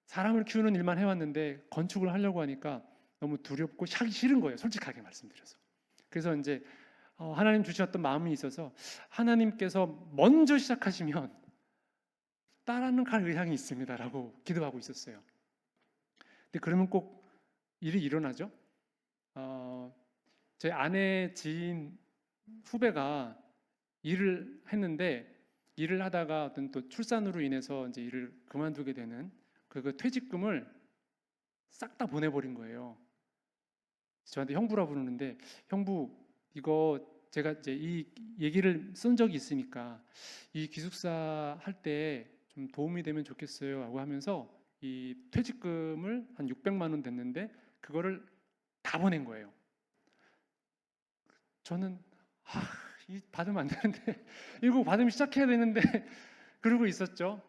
Speaker 1: 사람을 키우는 일만 해왔는데 건축을 하려고 하니까 너무 두렵고 하기 싫은 거예요. 솔직하게 말씀드려서. 그래서 이제 하나님 주셨던 마음이 있어서 하나님께서 먼저 시작하시면 따라는 갈 의향이 있습니다라고 기도하고 있었어요. 근데 그러면 꼭 일이 일어나죠. 제 아내 지인 후배가 일을 했는데 일을 하다가 어떤 또 출산으로 인해서 이제 일을 그만두게 되는 그 퇴직금을 싹 다 보내버린 거예요. 저한테 형부라 부르는데 형부 이거 제가 이제 이 얘기를 쓴 적이 있으니까 이 기숙사 할 때 좀 도움이 되면 좋겠어요 하고 하면서 이 퇴직금을 한 600만 원 됐는데 그거를 다 보낸 거예요. 저는 받으면 안 되는데 이거 받으면 시작해야 되는데 그러고 있었죠.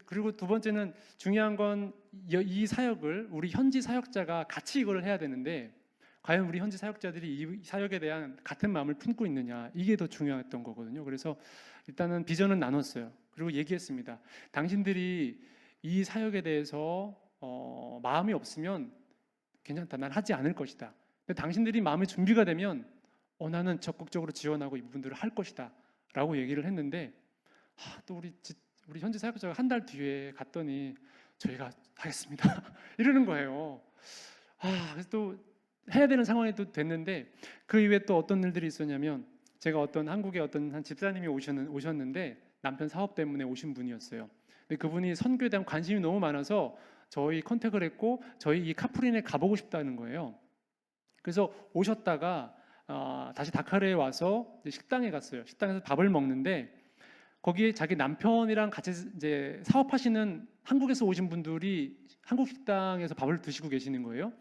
Speaker 1: 그리고 두 번째는 중요한 건 이 사역을 우리 현지 사역자가 같이 이걸 해야 되는데 과연 우리 현지 사역자들이 이 사역에 대한 같은 마음을 품고 있느냐 이게 더 중요했던 거거든요. 그래서 일단은 비전은 나눴어요. 그리고 얘기했습니다. 당신들이 이 사역에 대해서 마음이 없으면 괜찮다. 난 하지 않을 것이다. 근데 당신들이 마음의 준비가 되면 나는 적극적으로 지원하고 이 부분들을 할 것이다 라고 얘기를 했는데 또 우리 현지 사역자가 한 달 뒤에 갔더니 저희가 하겠습니다 이러는 거예요. 그래서 또 해야 되는 상황이 또 됐는데 그 이후에 또 어떤 일들이 있었냐면 제가 어떤 한국의 어떤 한 집사님이 오셨는데 남편 사업 때문에 오신 분이었어요. 근데 그분이 선교에 대한 관심이 너무 많아서 저희 컨택을 했고 저희 이 카프린에 가보고 싶다는 거예요. 그래서 오셨다가 다시 다카르에 와서 이제 식당에 갔어요. 식당에서 밥을 먹는데 거기에 자기 남편이랑 같이 이제 사업하시는 한국에서 오신 분들이 한국 식당에서 밥을 드시고 계시는 거예요.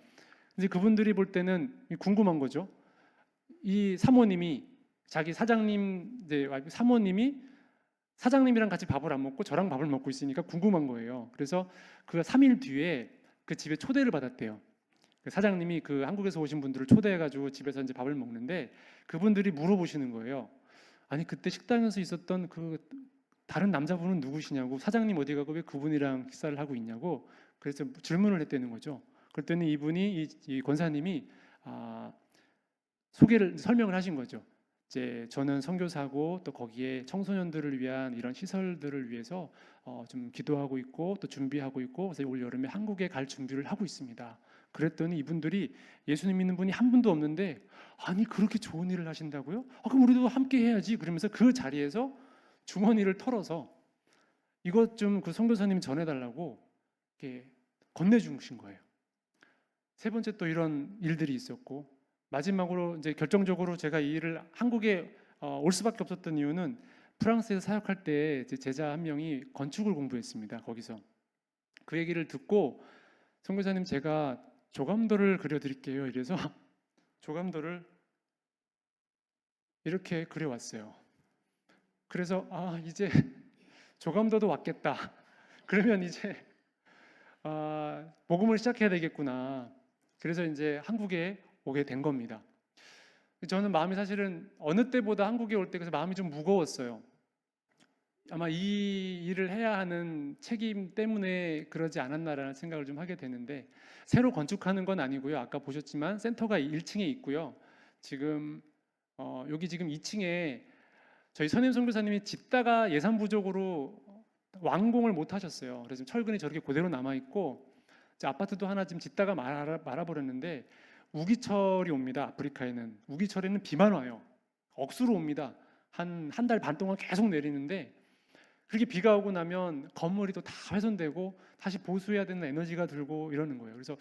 Speaker 1: 이제 그분들이 볼 때는 궁금한 거죠. 이 사모님이 자기 사장님 이제 사모님이 사장님이랑 같이 밥을 안 먹고 저랑 밥을 먹고 있으니까 궁금한 거예요. 그래서 그 3일 뒤에 그 집에 초대를 받았대요. 그 사장님이 그 한국에서 오신 분들을 초대해가지고 집에서 이제 밥을 먹는데 그분들이 물어보시는 거예요. 아니 그때 식당에서 있었던 그 다른 남자분은 누구시냐고, 사장님 어디 가고 왜 그분이랑 식사를 하고 있냐고, 그래서 질문을 했다는 거죠. 그랬더니 이분이 이 권사님이 설명을 하신 거죠. 이제 저는 선교사고 또 거기에 청소년들을 위한 이런 시설들을 위해서 좀 기도하고 있고 또 준비하고 있고 그래서 올 여름에 한국에 갈 준비를 하고 있습니다. 그랬더니 이분들이 예수님 믿는 분이 한 분도 없는데 아니 그렇게 좋은 일을 하신다고요? 그럼 우리도 함께 해야지. 그러면서 그 자리에서 주머니를 털어서 이것 좀 그 선교사님 전해달라고 이렇게 건네주신 거예요. 세 번째 또 이런 일들이 있었고 마지막으로 이제 결정적으로 제가 이 일을 한국에 올 수밖에 없었던 이유는 프랑스에서 사역할 때 제자 한 명이 건축을 공부했습니다. 거기서 그 얘기를 듣고 선교사님 제가 조감도를 그려드릴게요. 이래서 조감도를 이렇게 그려왔어요. 그래서 이제 조감도도 왔겠다. 그러면 이제 복음을 시작해야 되겠구나. 그래서 이제 한국에 오게 된 겁니다. 저는 마음이 사실은 어느 때보다 한국에 올 때 그래서 마음이 좀 무거웠어요. 아마 이 일을 해야 하는 책임 때문에 그러지 않았나라는 생각을 좀 하게 되는데 새로 건축하는 건 아니고요. 아까 보셨지만 센터가 1층에 있고요. 지금 여기 지금 2층에 저희 선임 선교사님이 짓다가 예산 부족으로 완공을 못 하셨어요. 그래서 철근이 저렇게 그대로 남아 있고 아파트도 하나 지금 짓다가 말아버렸는데 우기철이 옵니다. 아프리카에는 우기철에는 비만 와요. 억수로 옵니다. 한 달 반 동안 계속 내리는데 그렇게 비가 오고 나면 건물이 또 다 훼손되고 다시 보수해야 되는 에너지가 들고 이러는 거예요. 그래서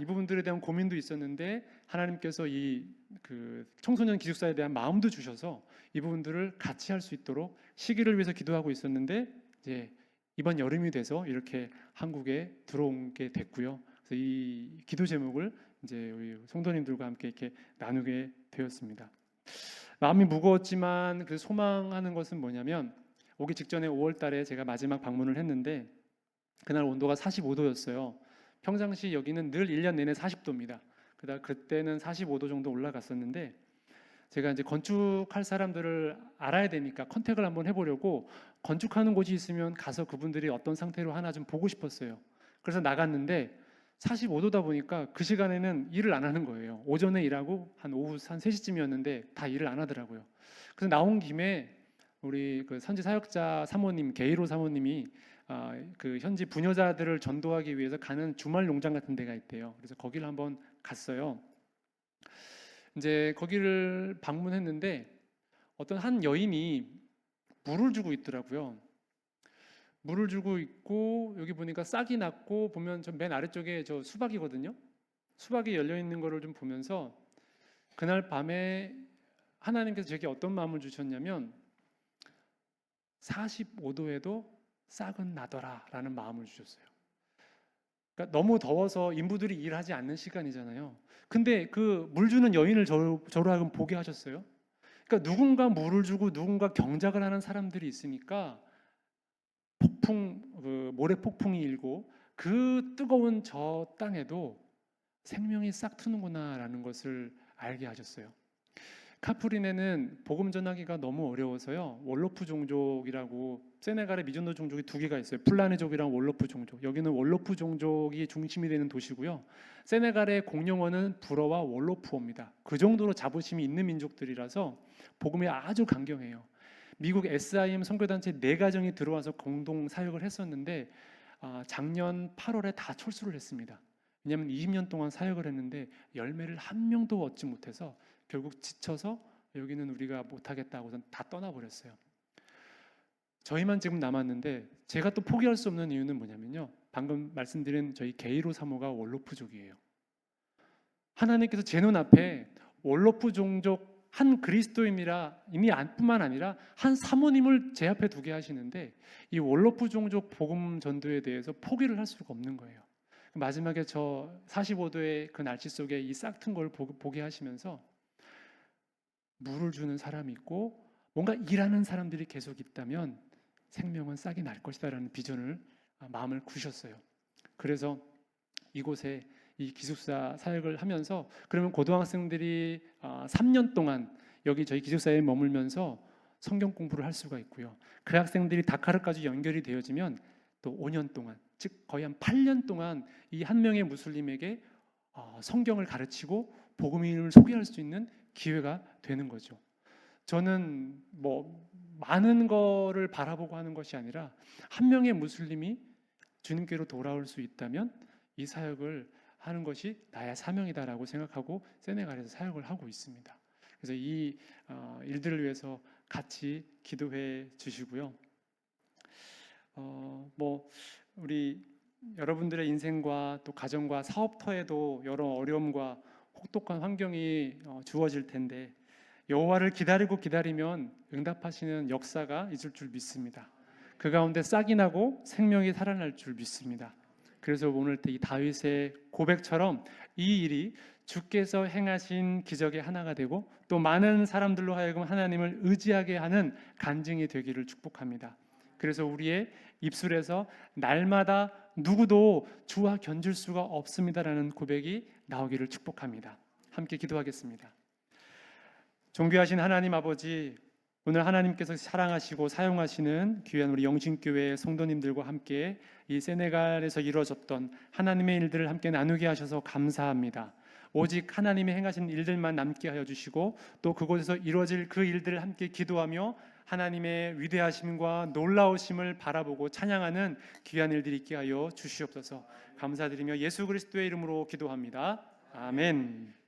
Speaker 1: 이 부분들에 대한 고민도 있었는데 하나님께서 이 그 청소년 기숙사에 대한 마음도 주셔서 이 부분들을 같이 할 수 있도록 시기를 위해서 기도하고 있었는데 이제 이번 여름이 돼서 이렇게 한국에 들어오게 됐고요. 그래서 이 기도 제목을 이제 우리 성도님들과 함께 이렇게 나누게 되었습니다. 마음이 무거웠지만 그 소망하는 것은 뭐냐면 오기 직전에 5월 달에 제가 마지막 방문을 했는데 그날 온도가 45도였어요. 평상시 여기는 늘 1년 내내 40도입니다. 그때는 45도 정도 올라갔었는데 제가 이제 건축할 사람들을 알아야 되니까 컨택을 한번 해보려고 건축하는 곳이 있으면 가서 그분들이 어떤 상태로 하나 좀 보고 싶었어요. 그래서 나갔는데 45도다 보니까 그 시간에는 일을 안 하는 거예요. 오전에 일하고 한 오후 한 3시쯤이었는데 다 일을 안 하더라고요. 그래서 나온 김에 우리 그 선지 사역자 사모님 게이로 사모님이 그 현지 부녀자들을 전도하기 위해서 가는 주말 농장 같은 데가 있대요. 그래서 거기를 한번 갔어요. 이제 거기를 방문했는데 어떤 한 여인이 물을 주고 있더라고요. 물을 주고 있고 여기 보니까 싹이 났고 보면 저 맨 아래쪽에 저 수박이거든요. 수박이 열려 있는 거를 좀 보면서 그날 밤에 하나님께서 제게 어떤 마음을 주셨냐면 45도에도 싹은 나더라라는 마음을 주셨어요. 그러니까 너무 더워서 인부들이 일하지 않는 시간이잖아요. 근데 그 물 주는 여인을 저로 하여금 보게 하셨어요. 그러니까 누군가 물을 주고 누군가 경작을 하는 사람들이 있으니까 모래 폭풍이 일고 그 뜨거운 저 땅에도 생명이 싹 트는구나라는 것을 알게 하셨어요. 카프린에는 복음 전하기가 너무 어려워서요. 월로프 종족이라고 세네갈에 미존노 종족이 두 개가 있어요. 플라네족이랑 월로프 종족. 여기는 월로프 종족이 중심이 되는 도시고요. 세네갈의 공용어는 불어와 월로프어입니다. 그 정도로 자부심이 있는 민족들이라서 복음에 아주 강경해요. 미국 SIM 선교단체 4가정이 들어와서 공동 사역을 했었는데 작년 8월에 다 철수를 했습니다. 왜냐하면 20년 동안 사역을 했는데 열매를 한 명도 얻지 못해서 결국 지쳐서 여기는 우리가 못하겠다고 다 떠나버렸어요. 저희만 지금 남았는데 제가 또 포기할 수 없는 이유는 뭐냐면요, 방금 말씀드린 저희 게이로 사모가 월로프족이에요. 하나님께서 제 눈앞에 월로프 종족 한 그리스도인이라 이미 뿐만 아니라 한 사모님을 제 앞에 두게 하시는데 이 월로프 종족 복음 전도에 대해서 포기를 할 수가 없는 거예요. 마지막에 저 45도의 그 날씨 속에 이 싹튼 걸 보게 하시면서 물을 주는 사람이 있고 뭔가 일하는 사람들이 계속 있다면 생명은 싹이 날 것이다라는 비전을 마음을 구셨어요. 그래서 이곳에 이 기숙사 사역을 하면서 그러면 고등학생들이 3년 동안 여기 저희 기숙사에 머물면서 성경 공부를 할 수가 있고요. 그 학생들이 다카르까지 연결이 되어지면 또 5년 동안, 즉 거의 한 8년 동안 이 한 명의 무슬림에게 성경을 가르치고 복음을 소개할 수 있는 기회가 되는 거죠. 저는 뭐 많은 거를 바라보고 하는 것이 아니라 한 명의 무슬림이 주님께로 돌아올 수 있다면 이 사역을 하는 것이 나의 사명이다라고 생각하고 세네갈에서 사역을 하고 있습니다. 그래서 이 일들을 위해서 같이 기도해 주시고요. 뭐 우리 여러분들의 인생과 또 가정과 사업터에도 여러 어려움과 혹독한 환경이 주어질 텐데 여호와를 기다리면 응답하시는 역사가 있을 줄 믿습니다. 그 가운데 싹이 나고 생명이 살아날 줄 믿습니다. 그래서 오늘 이 다윗의 고백처럼 이 일이 주께서 행하신 기적의 하나가 되고 또 많은 사람들로 하여금 하나님을 의지하게 하는 간증이 되기를 축복합니다. 그래서 우리의 입술에서 날마다 누구도 주와 견줄 수가 없습니다라는 고백이 나오기를 축복합니다. 함께 기도하겠습니다. 존귀하신 하나님 아버지, 오늘 하나님께서 사랑하시고 사용하시는 귀한 우리 영신교회 성도님들과 함께 이 세네갈에서 이루어졌던 하나님의 일들을 함께 나누게 하셔서 감사합니다. 오직 하나님이 행하신 일들만 남게 하여 주시고 또 그곳에서 이루어질 그 일들을 함께 기도하며 하나님의 위대하심과 놀라우심을 바라보고 찬양하는 귀한 일들이 있게 하여 주시옵소서. 감사드리며 예수 그리스도의 이름으로 기도합니다. 아멘.